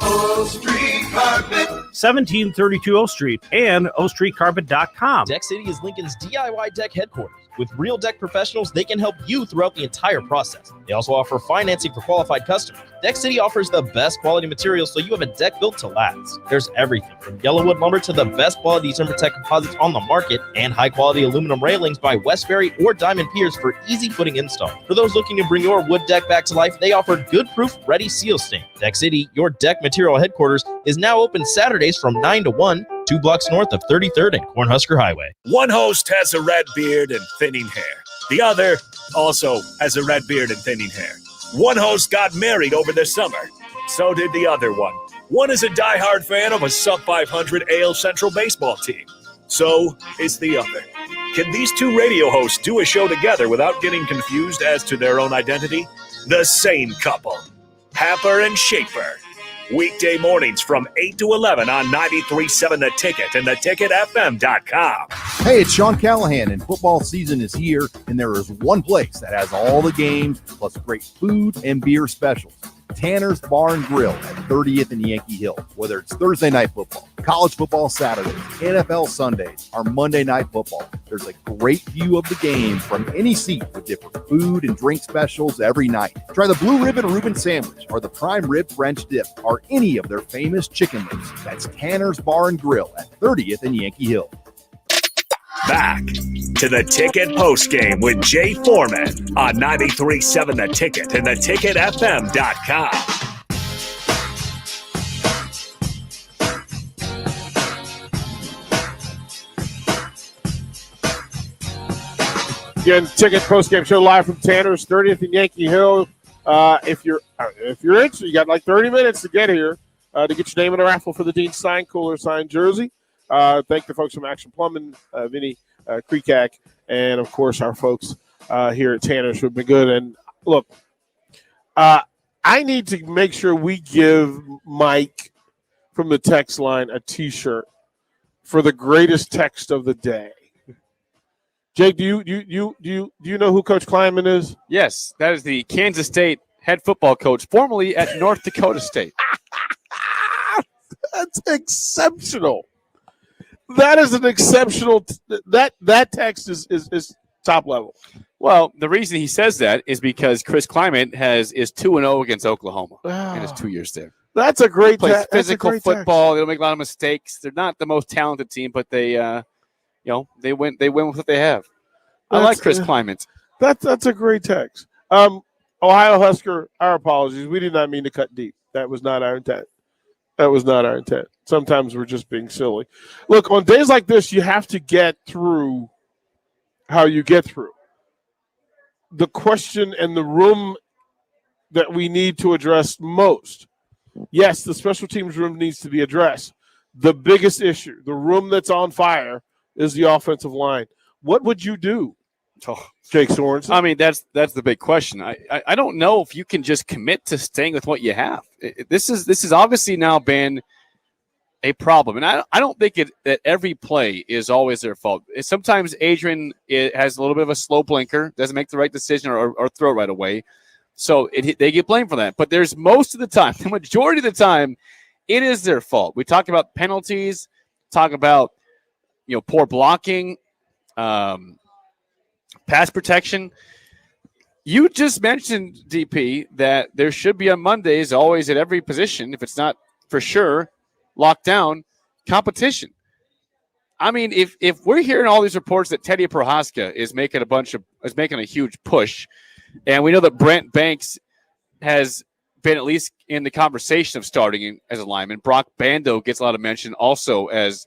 O Street Carpet. 1732 O Street and ostreetcarpet.com. Deck City is Lincoln's DIY deck headquarters. With real deck professionals, they can help you throughout the entire process. They also offer financing for qualified customers. Deck City offers the best quality materials so you have a deck built to last. There's everything from Yellowwood lumber to the best quality TimberTech composites on the market and high quality aluminum railings by Westbury or Diamond Piers for easy footing install. For those looking to bring your wood deck back to life, they offer good proof ready seal stain. Deck City, your deck material headquarters, is now open Saturdays from 9 to 1, 2 blocks north of 33rd and Cornhusker Highway. One host has a red beard and thinning hair. The other also has a red beard and thinning hair. One host got married over the summer. So did the other one. One is a diehard fan of a sub-500 AL Central baseball team. So is the other. Can these two radio hosts do a show together without getting confused as to their own identity? The same couple. Happer and Schaefer. Weekday mornings from 8 to 11 on 93.7 The Ticket and theticketfm.com. Hey, it's Sean Callahan, and football season is here, and there is one place that has all the games, plus great food and beer specials. Tanner's Bar and Grill at 30th and Yankee Hill. Whether it's Thursday night football, college football Saturdays, NFL Sundays, our Monday Night Football. There's a great view of the game from any seat with different food and drink specials every night. Try the Blue Ribbon Reuben Sandwich or the Prime Rib French Dip or any of their famous chicken lips. That's Tanner's Bar and Grill at 30th and Yankee Hill. Back to the Ticket Postgame with Jay Foreman on 93.7 The Ticket and theticketfm.com. Again, Ticket Postgame Show live from Tanner's 30th and Yankee Hill. If you're interested, you got like 30 minutes to get here to get your name in a raffle for the Dean Stein Cooler signed jersey. Thank the folks from Action Plumbing, Vinny Krekak, and, of course, our folks here at Tanner's who have been good. And, look, I need to make sure we give Mike from the text line a T-shirt for the greatest text of the day. Jake, do you know who Coach Kleinman is? Yes, that is the Kansas State head football coach, formerly at North Dakota State. That's exceptional. That is an exceptional. That text is top level. Well, the reason he says that is because Chris Kleinman is 2-0 against Oklahoma in his 2 years there. That's a great plays physical football. They don't make a lot of mistakes. They're not the most talented team, but they they win with what they have. I like Chris Kleinman. That's a great text. Ohio Husker, our apologies. We did not mean to cut deep. That was not our intent. Sometimes we're just being silly. Look, on days like this, you have to get through how you get through. The question and the room that we need to address most. Yes, the special teams room needs to be addressed. The biggest issue, the room that's on fire, is the offensive line. What would you do, Jake Sorensen? I mean, that's the big question. I don't know if you can just commit to staying with what you have. This has obviously now been a problem, and I don't think that every play is always their fault. Sometimes Adrian has a little bit of a slow blinker, doesn't make the right decision or throw it right away, so they get blamed for that. But there's most of the time, the majority of the time, it is their fault. We talk about penalties, talk about poor blocking, pass protection. You just mentioned, DP, that there should be on Mondays always at every position, if it's not for sure locked down, competition. I mean, if we're hearing all these reports that Teddy Prohaska is making a huge push, and we know that Brent Banks has been at least in the conversation of starting as a lineman, Brock Bando gets a lot of mention also as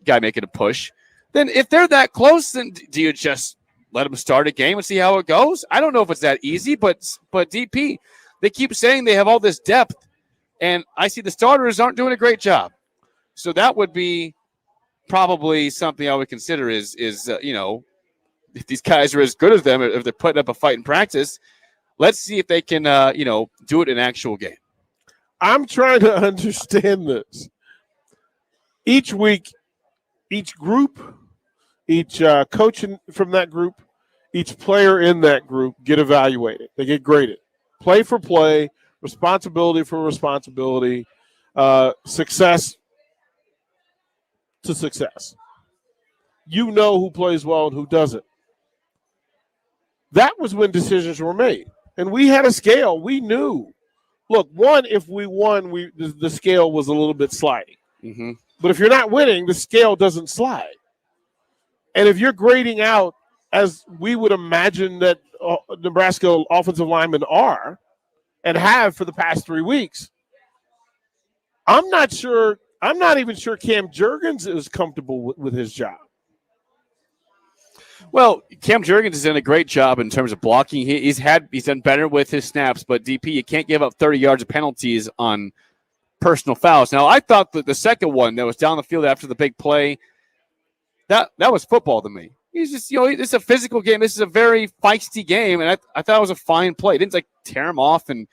guy making a push, then if they're that close, then do you just let them start a game and see how it goes? I don't know if it's that easy, but DP, they keep saying they have all this depth, and I see the starters aren't doing a great job. So that would be probably something I would consider is if these guys are as good as them, if they're putting up a fight in practice, let's see if they can do it in actual game. I'm trying to understand this. Each week, each group, each coach from that group, each player in that group get evaluated. They get graded. Play for play, responsibility for responsibility, success to success. You know who plays well and who doesn't. That was when decisions were made. And we had a scale. We knew. Look, if we won, the scale was a little bit sliding. Mm-hmm. But if you're not winning, the scale doesn't slide. And if you're grading out, as we would imagine that Nebraska offensive linemen are and have for the past 3 weeks, I'm not even sure Cam Jurgens is comfortable with his job. Well, Cam Jurgens has done a great job in terms of blocking. He's done better with his snaps, but DP, you can't give up 30 yards of penalties on personal fouls. Now, I thought that the second one that was down the field after the big play, that was football to me. He's just, this is a physical game. This is a very feisty game, and I thought it was a fine play. He didn't tear him off and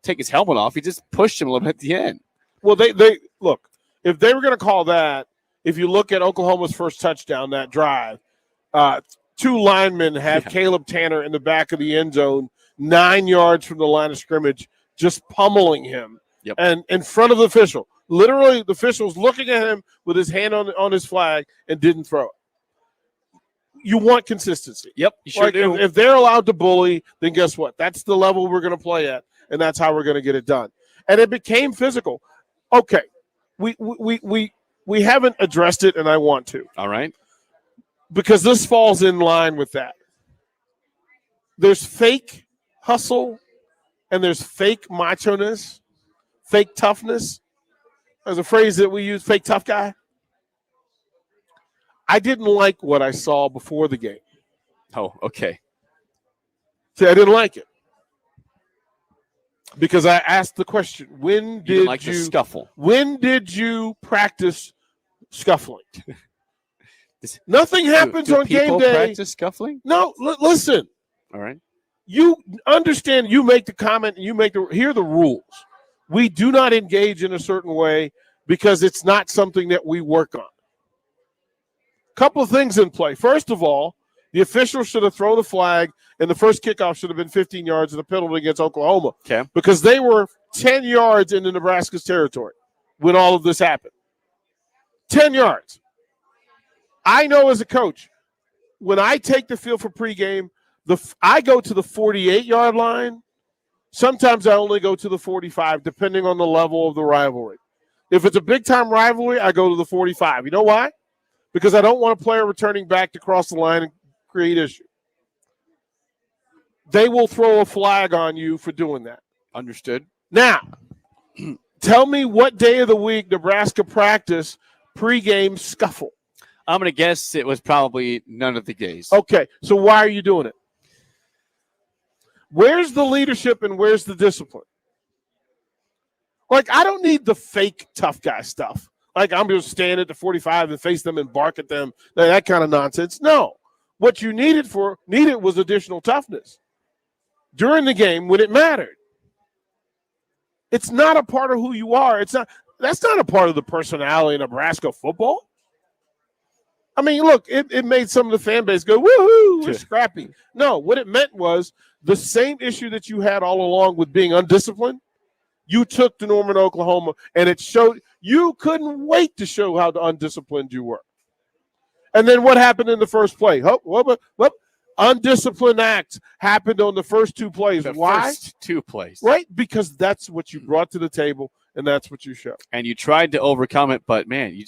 take his helmet off. He just pushed him a little bit at the end. Well, they look, if they were going to call that, if you look at Oklahoma's first touchdown, that drive, two linemen have Caleb Tanner in the back of the end zone, 9 yards from the line of scrimmage, just pummeling him. and in front of the official. Literally, the official's looking at him with his hand on his flag and didn't throw it. You want consistency. Yep, you sure do. If they're allowed to bully, then guess what? That's the level we're going to play at, and that's how we're going to get it done. And it became physical. Okay, we haven't addressed it, and I want to. All right. Because this falls in line with that. There's fake hustle, and there's fake macho-ness, fake toughness. There's a phrase that we use, fake tough guy. I didn't like what I saw before the game. Oh, okay. See, I didn't like it. Because I asked the question, when did you scuffle? When did you practice scuffling? Nothing happens on game day. Practice scuffling? No, listen. All right. You understand, you make the comment, and here are the rules. We do not engage in a certain way because it's not something that we work on. Couple of things in play. First of all, the official should have thrown the flag, and the first kickoff should have been 15 yards of the penalty against Oklahoma. Okay. Because they were 10 yards into Nebraska's territory when all of this happened. 10 yards. I know as a coach, when I take the field for pregame, I go to the 48-yard line. Sometimes I only go to the 45, depending on the level of the rivalry. If it's a big-time rivalry, I go to the 45. You know why? Because I don't want a player returning back to cross the line and create issue. They will throw a flag on you for doing that. Understood. Now, tell me what day of the week Nebraska practiced pregame scuffle. I'm going to guess it was probably none of the days. Okay, so why are you doing it? Where's the leadership and where's the discipline? Like, I don't need the fake tough guy stuff. Like, I'm going to stand at the 45 and face them and bark at them. That kind of nonsense. No. What you needed was additional toughness during the game when it mattered. It's not a part of who you are. That's not a part of the personality of Nebraska football. I mean, look, it made some of the fan base go, woohoo, we're scrappy. No, what it meant was the same issue that you had all along with being undisciplined, you took to Norman, Oklahoma, and it showed you couldn't wait to show how undisciplined you were. And then what happened in the first play? Undisciplined acts happened on the first two plays. Why? First two plays. Right? Because that's what you brought to the table, and that's what you showed. And you tried to overcome it, but, man, you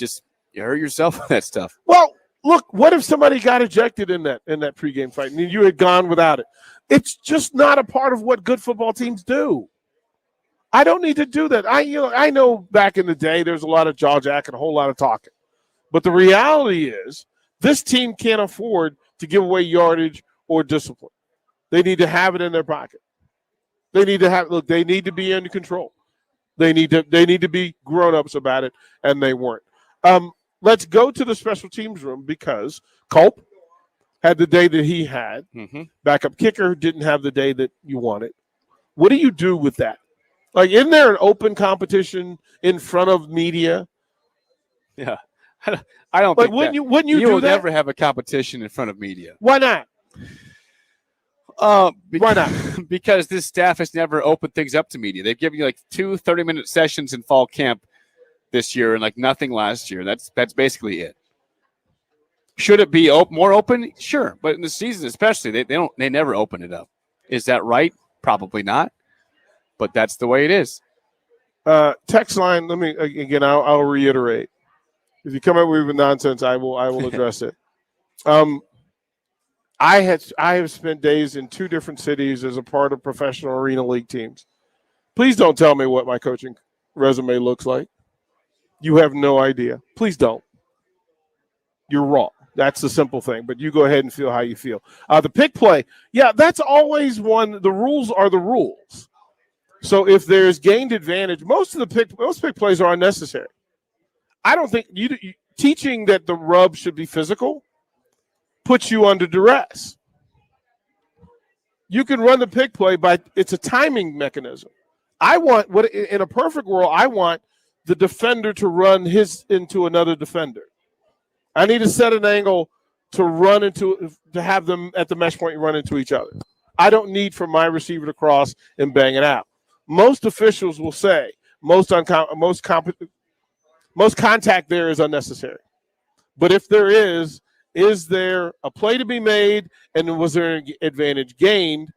hurt yourself with that stuff. Well, look, what if somebody got ejected in that pregame fight and you had gone without it? It's just not a part of what good football teams do. I don't need to do that. I know back in the day there's a lot of jaw jack and a whole lot of talking. But the reality is this team can't afford to give away yardage or discipline. They need to have it in their pocket. They need to be under control. They need to be grown-ups about it, and they weren't. Let's go to the special teams room because Culp had the day that he had. Mm-hmm. Backup kicker didn't have the day that you wanted. What do you do with that? Like, isn't there an open competition in front of media? Yeah. I don't think wouldn't you do will that? never have a competition in front of media. Why not? Why not? Because this staff has never opened things up to media. They've given you like 2 30-minute sessions in fall camp this year and like nothing last year. That's basically it. Should it be more open? Sure, but in the season especially, they never open it up. Is that right? Probably not. But that's the way it is. Text line. Let me again. I'll reiterate. If you come up with nonsense, I will address it. I have spent days in 2 different cities as a part of professional arena league teams. Please don't tell me what my coaching resume looks like. You have no idea. Please don't. You're wrong. That's the simple thing. But you go ahead and feel how you feel. The pick play, yeah, that's always one. The rules are the rules. So if there's gained advantage, most pick plays are unnecessary. I don't think teaching that the rub should be physical puts you under duress. You can run the pick play it's a timing mechanism. In a perfect world, I want the defender to run into another defender. I need to set an angle to have them at the mesh point run into each other. I don't need for my receiver to cross and bang it out. Most officials will say, most contact there is unnecessary. But if there is there a play to be made, and was there an advantage gained?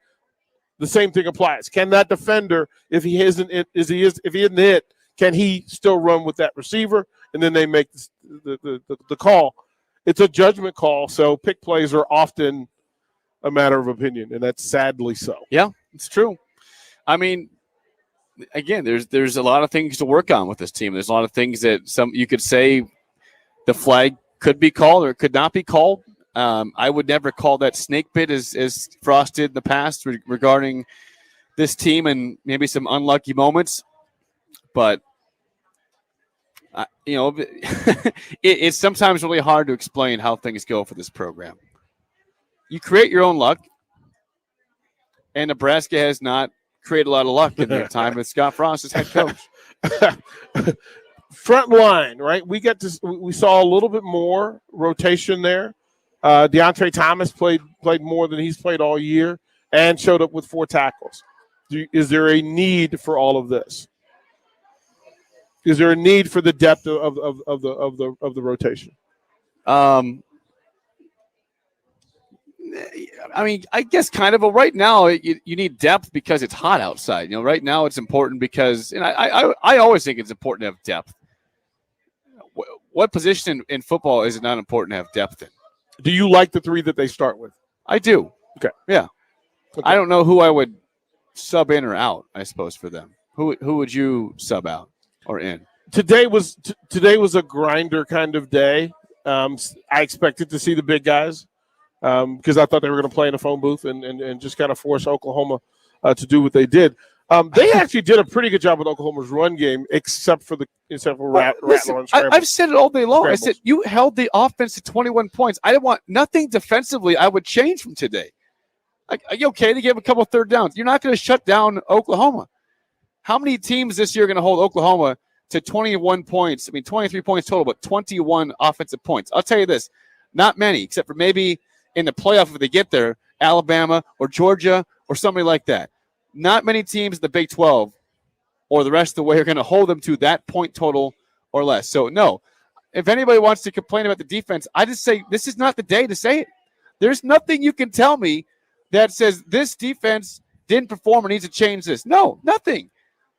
The same thing applies. Can that defender, if he isn't hit, can he still run with that receiver? And then they make the call. It's a judgment call, so pick plays are often a matter of opinion, and that's sadly so. Yeah, it's true. I mean, again, there's a lot of things to work on with this team. There's a lot of things that you could say the flag could be called or it could not be called. I would never call that snake bit as Frost did in the past regarding this team and maybe some unlucky moments. But, it's sometimes really hard to explain how things go for this program. You create your own luck, and Nebraska has not created a lot of luck in their time with Scott Frost as head coach. Front line, right? We saw a little bit more rotation there. DeAndre Thomas played more than he's played all year and showed up with 4 tackles. Is there a need for all of this? Is there a need for the depth of the rotation? I mean, I guess kind of. But right now, you need depth because it's hot outside. Right now it's important because, and I always think it's important to have depth. What position in football is it not important to have depth in? Do you like the 3 that they start with? I do. Okay. Yeah. Okay. I don't know who I would sub in or out, I suppose, for them. Who would you sub out or in? Today was a grinder kind of day. I expected to see the big guys because I thought they were going to play in a phone booth and just kind of force Oklahoma to do what they did. They actually did a pretty good job with Oklahoma's run game, except for Rattler and scrambles. I've said it all day long. I said you held the offense to 21 points. I didn't want nothing defensively I would change from today. Like, are you okay? They gave a couple third downs. You're not going to shut down Oklahoma. How many teams this year are going to hold Oklahoma to 21 points? I mean, 23 points total, but 21 offensive points. I'll tell you this, not many, except for maybe in the playoff if they get there, Alabama or Georgia or somebody like that. Not many teams in the Big 12 or the rest of the way are going to hold them to that point total or less. So, no, if anybody wants to complain about the defense, I just say this is not the day to say it. There's nothing you can tell me that says this defense didn't perform or needs to change this. No, nothing.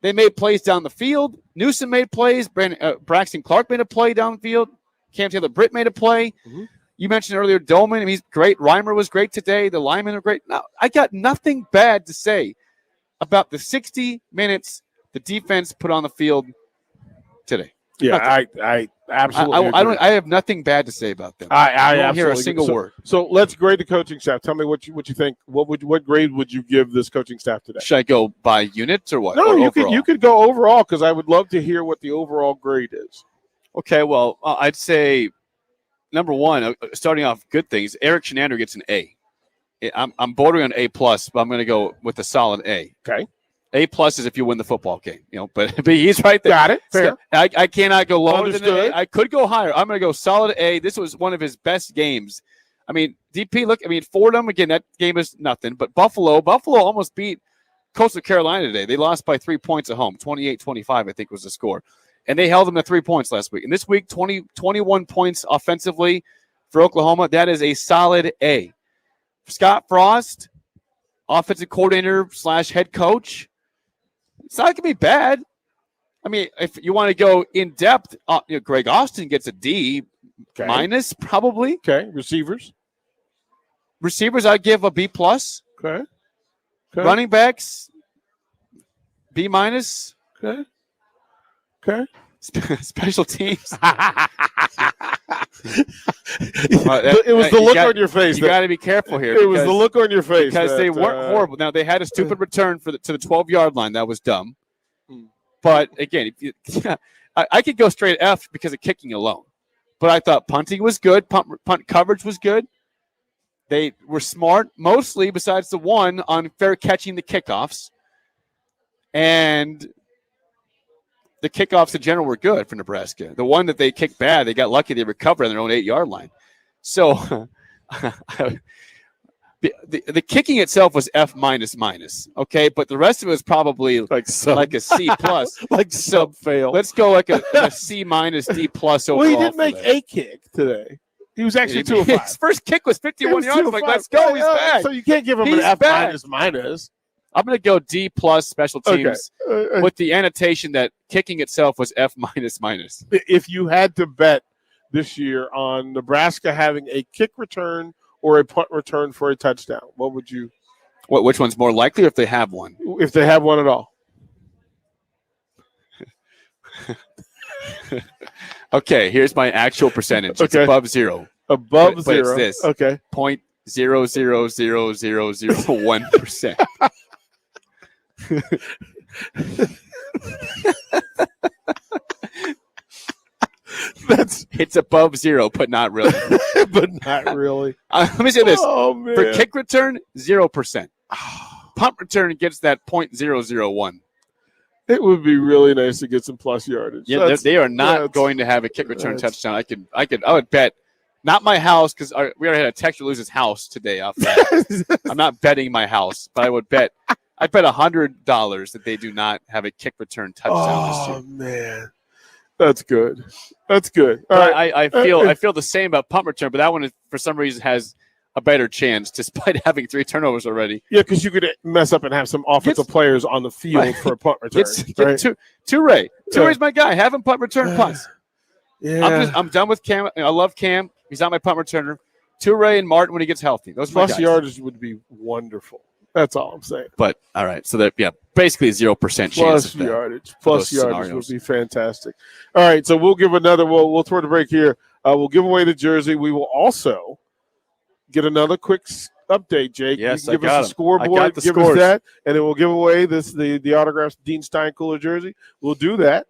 They made plays down the field. Newsom made plays. Braxton Clark made a play down the field. Cam Taylor-Britt made a play. Mm-hmm. You mentioned earlier Dolman. I mean, he's great. Reimer was great today. The linemen are great. No, I got nothing bad to say about the 60 minutes the defense put on the field today. Yeah, I absolutely I have nothing bad to say about them. I don't hear a single word. So let's grade the coaching staff. Tell me what you think. What grade would you give this coaching staff today? Should I go by units or what? No, or you could go overall because I would love to hear what the overall grade is. Okay, well, I'd say number one, starting off good things. Eric Shenander gets an A. I'm bordering on A+, but I'm going to go with a solid A. Okay. A+ is if you win the football game, but he's right there. Got it. Fair. I cannot go lower Understood. than an A. I could go higher. I'm going to go solid A. This was one of his best games. I mean, DP, Fordham, again, that game is nothing. But Buffalo almost beat Coastal Carolina today. They lost by 3 points at home. 28-25, I think, was the score. And they held them to 3 points last week. And this week, 21 points offensively for Oklahoma. That is a solid A. Scott Frost, offensive coordinator / head coach. It's not going to be bad. I mean, if you want to go in depth, Greg Austin gets a D minus probably. Okay. Receivers, I'd give a B+. Okay. Running backs, B-. Okay. Special teams. It was the look on your face. You got to be careful here. It was the look on your face because they weren't horrible. Now they had a stupid return to the 12-yard line. That was dumb. But again, I could go straight F because of kicking alone. But I thought punting was good. Punt coverage was good. They were smart, mostly besides the one on fair catching the kickoffs. And the kickoffs in general were good for Nebraska. The one that they kicked bad, they got lucky they recovered on their own 8-yard line. So The kicking itself was F minus. Okay, but the rest of it was probably like a C plus, like sub fail. Let's go like a C minus D plus overall. Well, he didn't make a kick today. He was actually 2 of 5. His first kick was 51 yards. I'm like, let's go. He's back. So you can't give him an F minus. I'm going to go D plus special teams with the annotation that kicking itself was F minus. If you had to bet this year on Nebraska having a kick return or a punt return for a touchdown, what would you? Which one's more likely, or if they have one? If they have one at all. Okay, here's my actual percentage. It's above zero. Above but zero. It's this. Okay. 0.00001%. It's above zero, but not really. But not really. Let me say this. Oh, man. For kick return, 0%. Punt return gets that 0.001. It would be really nice to get some plus yardage. Yeah, they are not going to have a kick return touchdown. I would bet. Not my house, because we already had a Texas lose his house today off that. I'm not betting my house, but I would bet. I bet $100 that they do not have a kick return touchdown this year. Oh man, that's good. That's good. All right. I feel the same about punt return, but that one for some reason has a better chance, despite having 3 turnovers already. Yeah, because you could mess up and have some offensive players on the field for a punt return. Toure. Toure's my guy. Have him punt return punts. Yeah. I'm done with Cam. I love Cam. He's not my punt returner. Toure and Martin when he gets healthy. Those plus yardage would be wonderful. That's all I'm saying. But all right, so that basically 0% chance. Plus yardage. Plus yardage would be fantastic. All right, so we'll give another. We'll throw the break here. We'll give away the jersey. We will also get another quick update, Jake. Yes, give us a scoreboard. Give us that, and then we'll give away the autographed Dean Stein Cooler jersey. We'll do that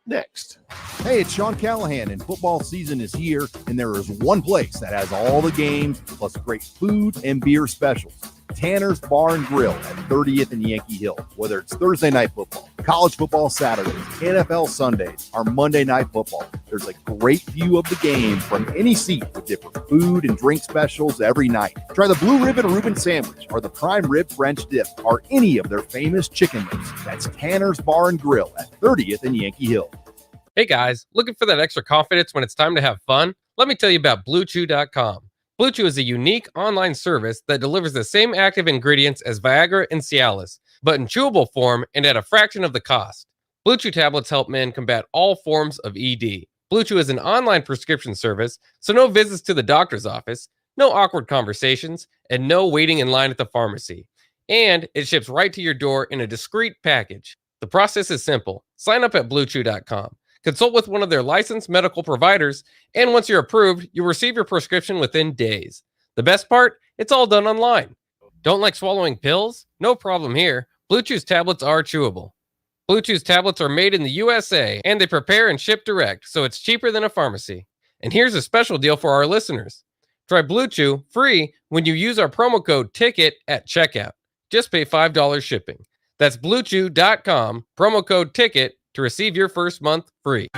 next. Hey, it's Sean Callahan, and football season is here, and there is one place that has all the games plus great food and beer specials. Tanner's Bar and Grill at 30th and Yankee Hill. Whether it's Thursday night football, college football Saturdays, NFL Sundays, or Monday night football, there's a great view of the game from any seat with different food and drink specials every night. Try the Blue Ribbon Reuben Sandwich or the Prime Rib French Dip or any of their famous chicken wings. That's Tanner's Bar and Grill at 30th and Yankee Hill. Hey guys, looking for that extra confidence when it's time to have fun? Let me tell you about BlueChew.com. Blue Chew is a unique online service that delivers the same active ingredients as Viagra and Cialis, but in chewable form and at a fraction of the cost. Blue Chew tablets help men combat all forms of ED. Blue Chew is an online prescription service, so no visits to the doctor's office, no awkward conversations, and no waiting in line at the pharmacy. And it ships right to your door in a discreet package. The process is simple. Sign up at BlueChew.com. Consult with one of their licensed medical providers, and once you're approved, you'll receive your prescription within days. The best part? It's all done online. Don't like swallowing pills? No problem here. Blue Chew's tablets are chewable. Blue Chew's tablets are made in the USA, and they prepare and ship direct, so it's cheaper than a pharmacy. And here's a special deal for our listeners. Try Blue Chew free when you use our promo code TICKET at checkout. Just pay $5 shipping. That's BlueChew.com, promo code TICKET, to receive your first month free.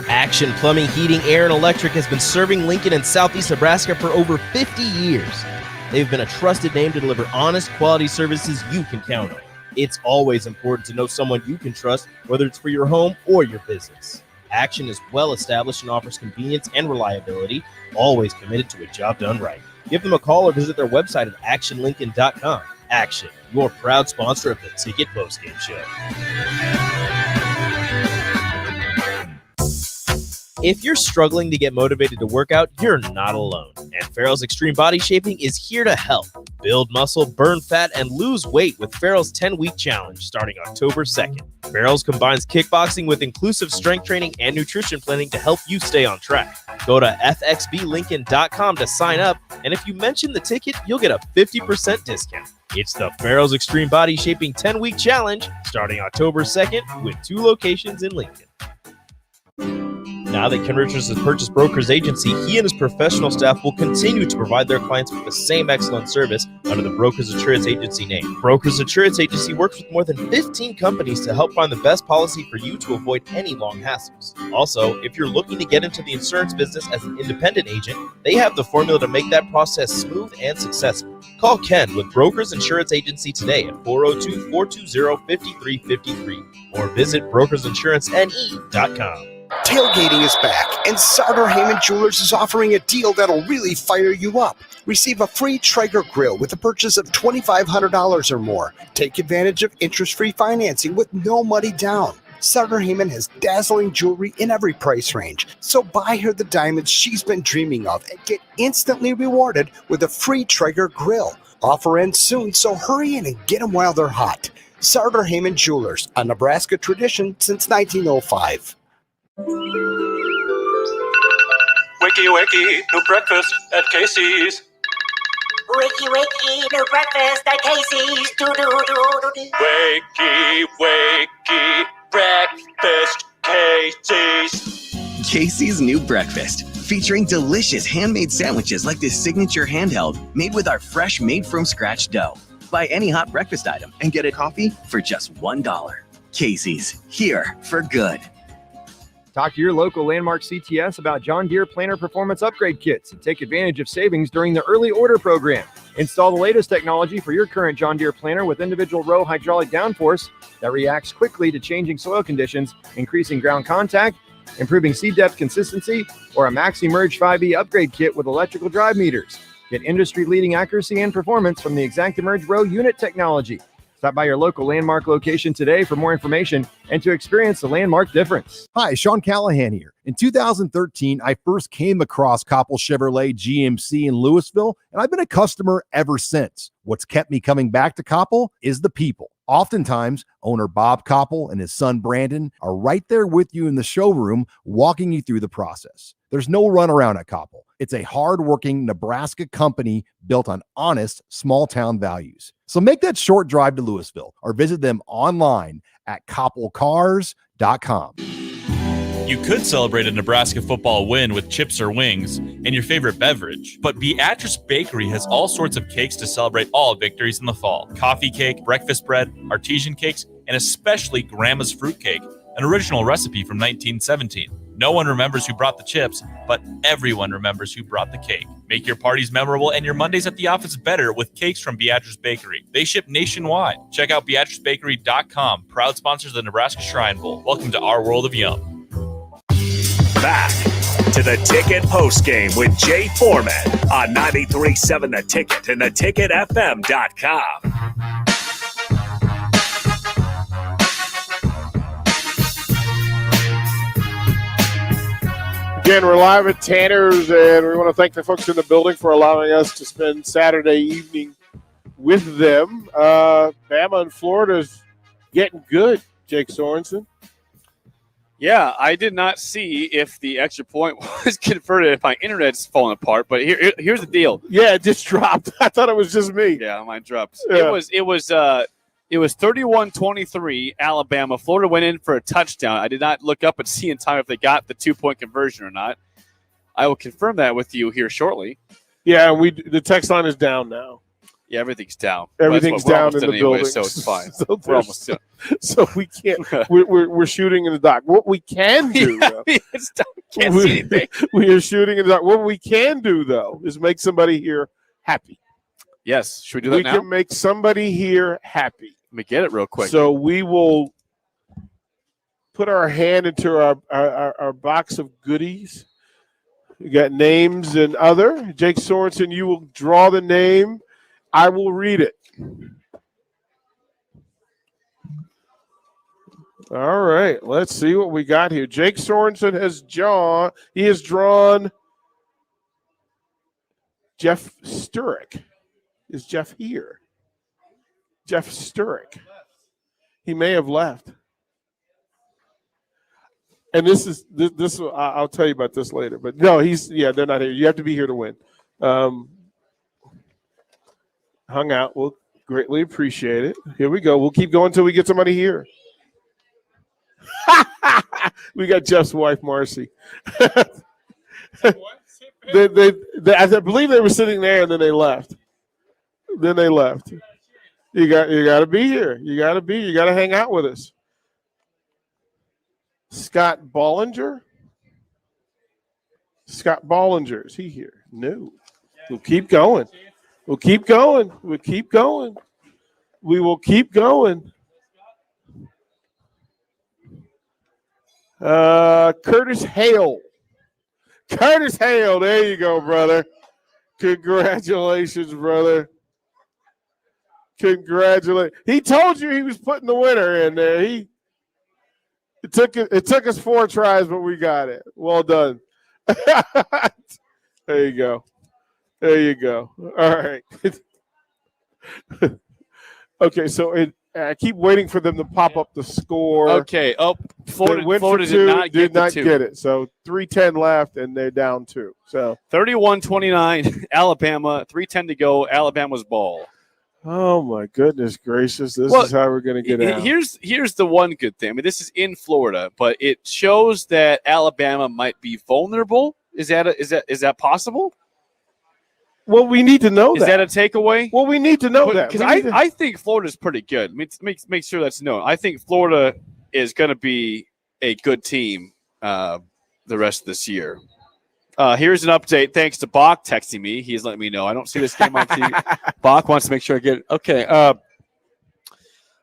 Action Plumbing, Heating, Air, and Electric has been serving Lincoln and Southeast Nebraska for over 50 years. They've been a trusted name to deliver honest, quality services you can count on. It's always important to know someone you can trust, whether it's for your home or your business. Action is well established and offers convenience and reliability, always committed to a job done right. Give them a call or visit their website at actionlincoln.com. Action, your proud sponsor of the Ticket Postgame Show. If you're struggling to get motivated to work out, you're not alone. And Farrell's Extreme Body Shaping is here to help. Build muscle, burn fat, and lose weight with Farrell's 10-week challenge starting October 2nd. Farrell's combines kickboxing with inclusive strength training and nutrition planning to help you stay on track. Go to fxblincoln.com to sign up, and if you mention the ticket, you'll get a 50% discount. It's the Farrell's Extreme Body Shaping 10-week challenge starting October 2nd with 2 locations in Lincoln. Now that Ken Richards has purchased Broker's Agency, he and his professional staff will continue to provide their clients with the same excellent service under the Broker's Insurance Agency name. Broker's Insurance Agency works with more than 15 companies to help find the best policy for you to avoid any long hassles. Also, if you're looking to get into the insurance business as an independent agent, they have the formula to make that process smooth and successful. Call Ken with Broker's Insurance Agency today at 402-420-5353 or visit brokersinsuranceNE.com. Tailgating is back, and Sartor Heyman Jewelers is offering a deal that'll really fire you up. Receive a free Traeger grill with a purchase of $2,500 or more. Take advantage of interest-free financing with no money down. Sartor Heyman has dazzling jewelry in every price range, so buy her the diamonds she's been dreaming of and get instantly rewarded with a free Traeger grill. Offer ends soon, so hurry in and get them while they're hot. Sartor Heyman Jewelers, a Nebraska tradition since 1905. Wakey, wakey, new breakfast at Casey's. Wakey, wakey, new breakfast at Casey's. Do-do-do-do-do. Wakey, wakey, breakfast, Casey's. Casey's new breakfast, featuring delicious handmade sandwiches like this signature handheld made with our fresh made-from-scratch dough. Buy any hot breakfast item and get a coffee for just $1. Casey's, here for good. Talk to your local Landmark CTS about John Deere Planter Performance Upgrade Kits and take advantage of savings during the early order program. Install the latest technology for your current John Deere planter with individual row hydraulic downforce that reacts quickly to changing soil conditions, increasing ground contact, improving seed depth consistency, or a Maxi Merge 5E upgrade kit with electrical drive meters. Get industry-leading accuracy and performance from the ExactEmerge row unit technology. Stop by your local Landmark location today for more information and to experience the Landmark difference. Hi, Sean Callahan here. In 2013, I first came across Koppel Chevrolet GMC in Louisville, and I've been a customer ever since. What's kept me coming back to Koppel is the people. Oftentimes, owner Bob Koppel and his son Brandon are right there with you in the showroom, walking you through the process. There's no runaround at Koppel. It's a hardworking Nebraska company built on honest, small-town values. So make that short drive to Louisville or visit them online at koppelcars.com. You could celebrate a Nebraska football win with chips or wings and your favorite beverage, but Beatrice Bakery has all sorts of cakes to celebrate all victories in the fall. Coffee cake, breakfast bread, artesian cakes, and especially Grandma's fruit cake, an original recipe from 1917. No one remembers who brought the chips, but everyone remembers who brought the cake. Make your parties memorable and your Mondays at the office better with cakes from Beatrice Bakery. They ship nationwide. Check out BeatriceBakery.com, proud sponsors of the Nebraska Shrine Bowl. Welcome to our world of yum. Back to the Ticket Postgame with Jay Foreman on 93.7 The Ticket and theticketfm.com. Again, we're live at Tanner's, and we want to thank the folks in the building for allowing us to spend Saturday evening with them. Bama and Florida's getting good, Jake Sorensen. Yeah, I did not see if the extra point was converted, if my internet's falling apart, but here's the deal. Yeah, it just dropped. I thought it was just me. Yeah, mine dropped. Yeah. It was 31-23, Alabama. Florida went in for a touchdown. I did not look up and see in time if they got the 2-point conversion or not. I will confirm that with you here shortly. Yeah, the text line is down now. Yeah, everything's down. Everything's down in the building, so it's fine. So we're almost done. So we can't. We're shooting in the dock. What we can do, though, can't see anything. We are shooting in the dock. What we can do, though, is make somebody here happy. Yes, should we do that now? We can make somebody here happy. Let me get it real quick. So we will put our hand into our box of goodies. We got names and other. Jake Sorensen, you will draw the name. I will read it. All right, let's see what we got here. Jake Sorensen has drawn Jeff Sturek. Is Jeff here? Jeff Sturek. He may have left. And this. I'll tell you about this later. But no, they're not here. You have to be here to win. Hung out. We'll greatly appreciate it. Here we go. We'll keep going until we get somebody here. We got Jeff's wife, Marcy. I believe they were sitting there, and then they left. You got to be here. You got to hang out with us. Scott Bollinger. Is he here? No. We'll keep going. We will keep going. Curtis Hale. There you go, brother. Congratulations, brother. He told you he was putting the winner in there. It took us 4 tries, but we got it. Well done. There you go. All right. Okay, so I keep waiting for them to pop up the score. Okay. Oh, Florida did not get it. So 3:10 left, and they're down 2. So 31-29, Alabama. 3:10 to go. Alabama's ball. Oh my goodness gracious! This is how we're going to get out. Here's the one good thing. I mean, this is in Florida, but it shows that Alabama might be vulnerable. Is that possible? Well, we need to know that. Is that a takeaway? Well, we need to know that. Because I think Florida's pretty good. I mean, make sure that's known. I think Florida is going to be a good team the rest of this year. Here's an update. Thanks to Bach texting me. He's letting me know. I don't see this game on TV. Bach wants to make sure I get it. Okay.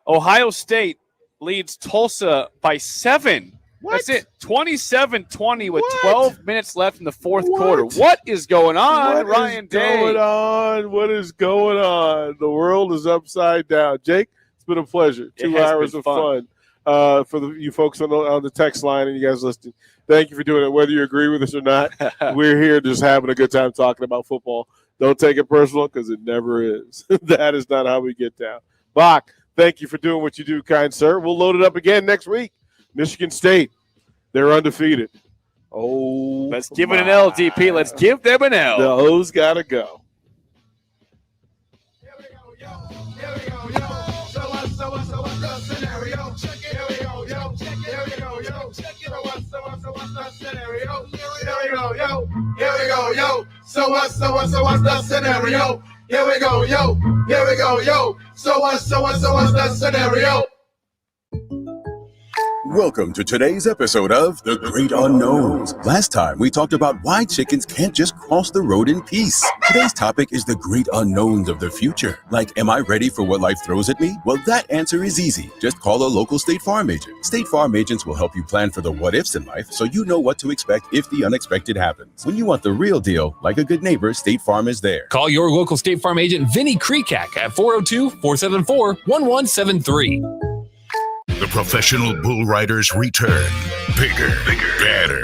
Ohio State leads Tulsa by 7. What? That's it. 27-20 with 12 minutes left in the fourth quarter. What is going on, Ryan Day? What is going on? The world is upside down. Jake, it's been a pleasure. 2 hours of fun. For you folks on the text line and you guys listening, thank you for doing it. Whether you agree with us or not, we're here just having a good time talking about football. Don't take it personal because it never is. That is not how we get down. Bach, thank you for doing what you do, kind sir. We'll load it up again next week. Michigan State, they're undefeated. Oh, let's give it an L, DP. Let's give them an L. The O's got to go. So what's the scenario? Here we go, yo. So what's the scenario? Welcome to today's episode of The Great Unknowns. Last time we talked about why chickens can't just cross the road in peace. Today's topic is the great unknowns of the future. Like, am I ready for what life throws at me? Well, that answer is easy. Just call a local State Farm agent. State Farm agents will help you plan for the what-ifs in life so you know what to expect if the unexpected happens. When you want the real deal, like a good neighbor, State Farm is there. Call your local State Farm agent, Vinny Krekak, at 402-474-1173. The professional bull riders return. Bigger, better,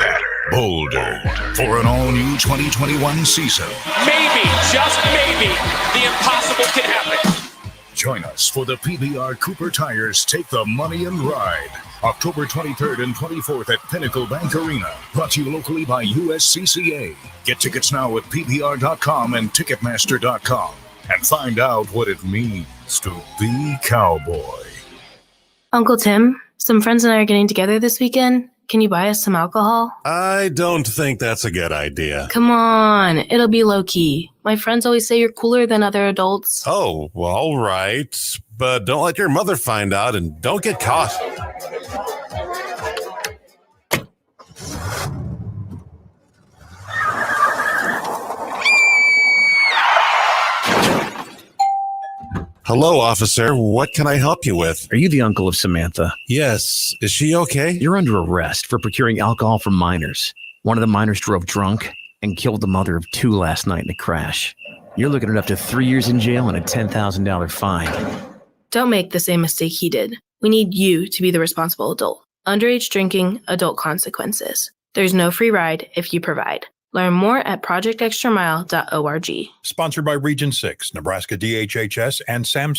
bolder. For an all-new 2021 season. Maybe, just maybe, the impossible can happen. Join us for the PBR Cooper Tires Take the Money and Ride. October 23rd and 24th at Pinnacle Bank Arena. Brought to you locally by USCCA. Get tickets now at PBR.com and Ticketmaster.com. And find out what it means to be cowboy. Uncle Tim, some friends and I are getting together this weekend. Can you buy us some alcohol? I don't think that's a good idea. Come on, it'll be low-key. My friends always say you're cooler than other adults. Oh, well, all right. But don't let your mother find out and don't get caught. Hello, officer. What can I help you with? Are you the uncle of Samantha? Yes. Is she okay? You're under arrest for procuring alcohol from minors. One of the minors drove drunk and killed the mother of 2 last night in a crash. You're looking at up to 3 years in jail and a $10,000 fine. Don't make the same mistake he did. We need you to be the responsible adult. Underage drinking, adult consequences. There's no free ride if you provide. Learn more at projectextramile.org. Sponsored by Region 6, Nebraska DHHS, and Sam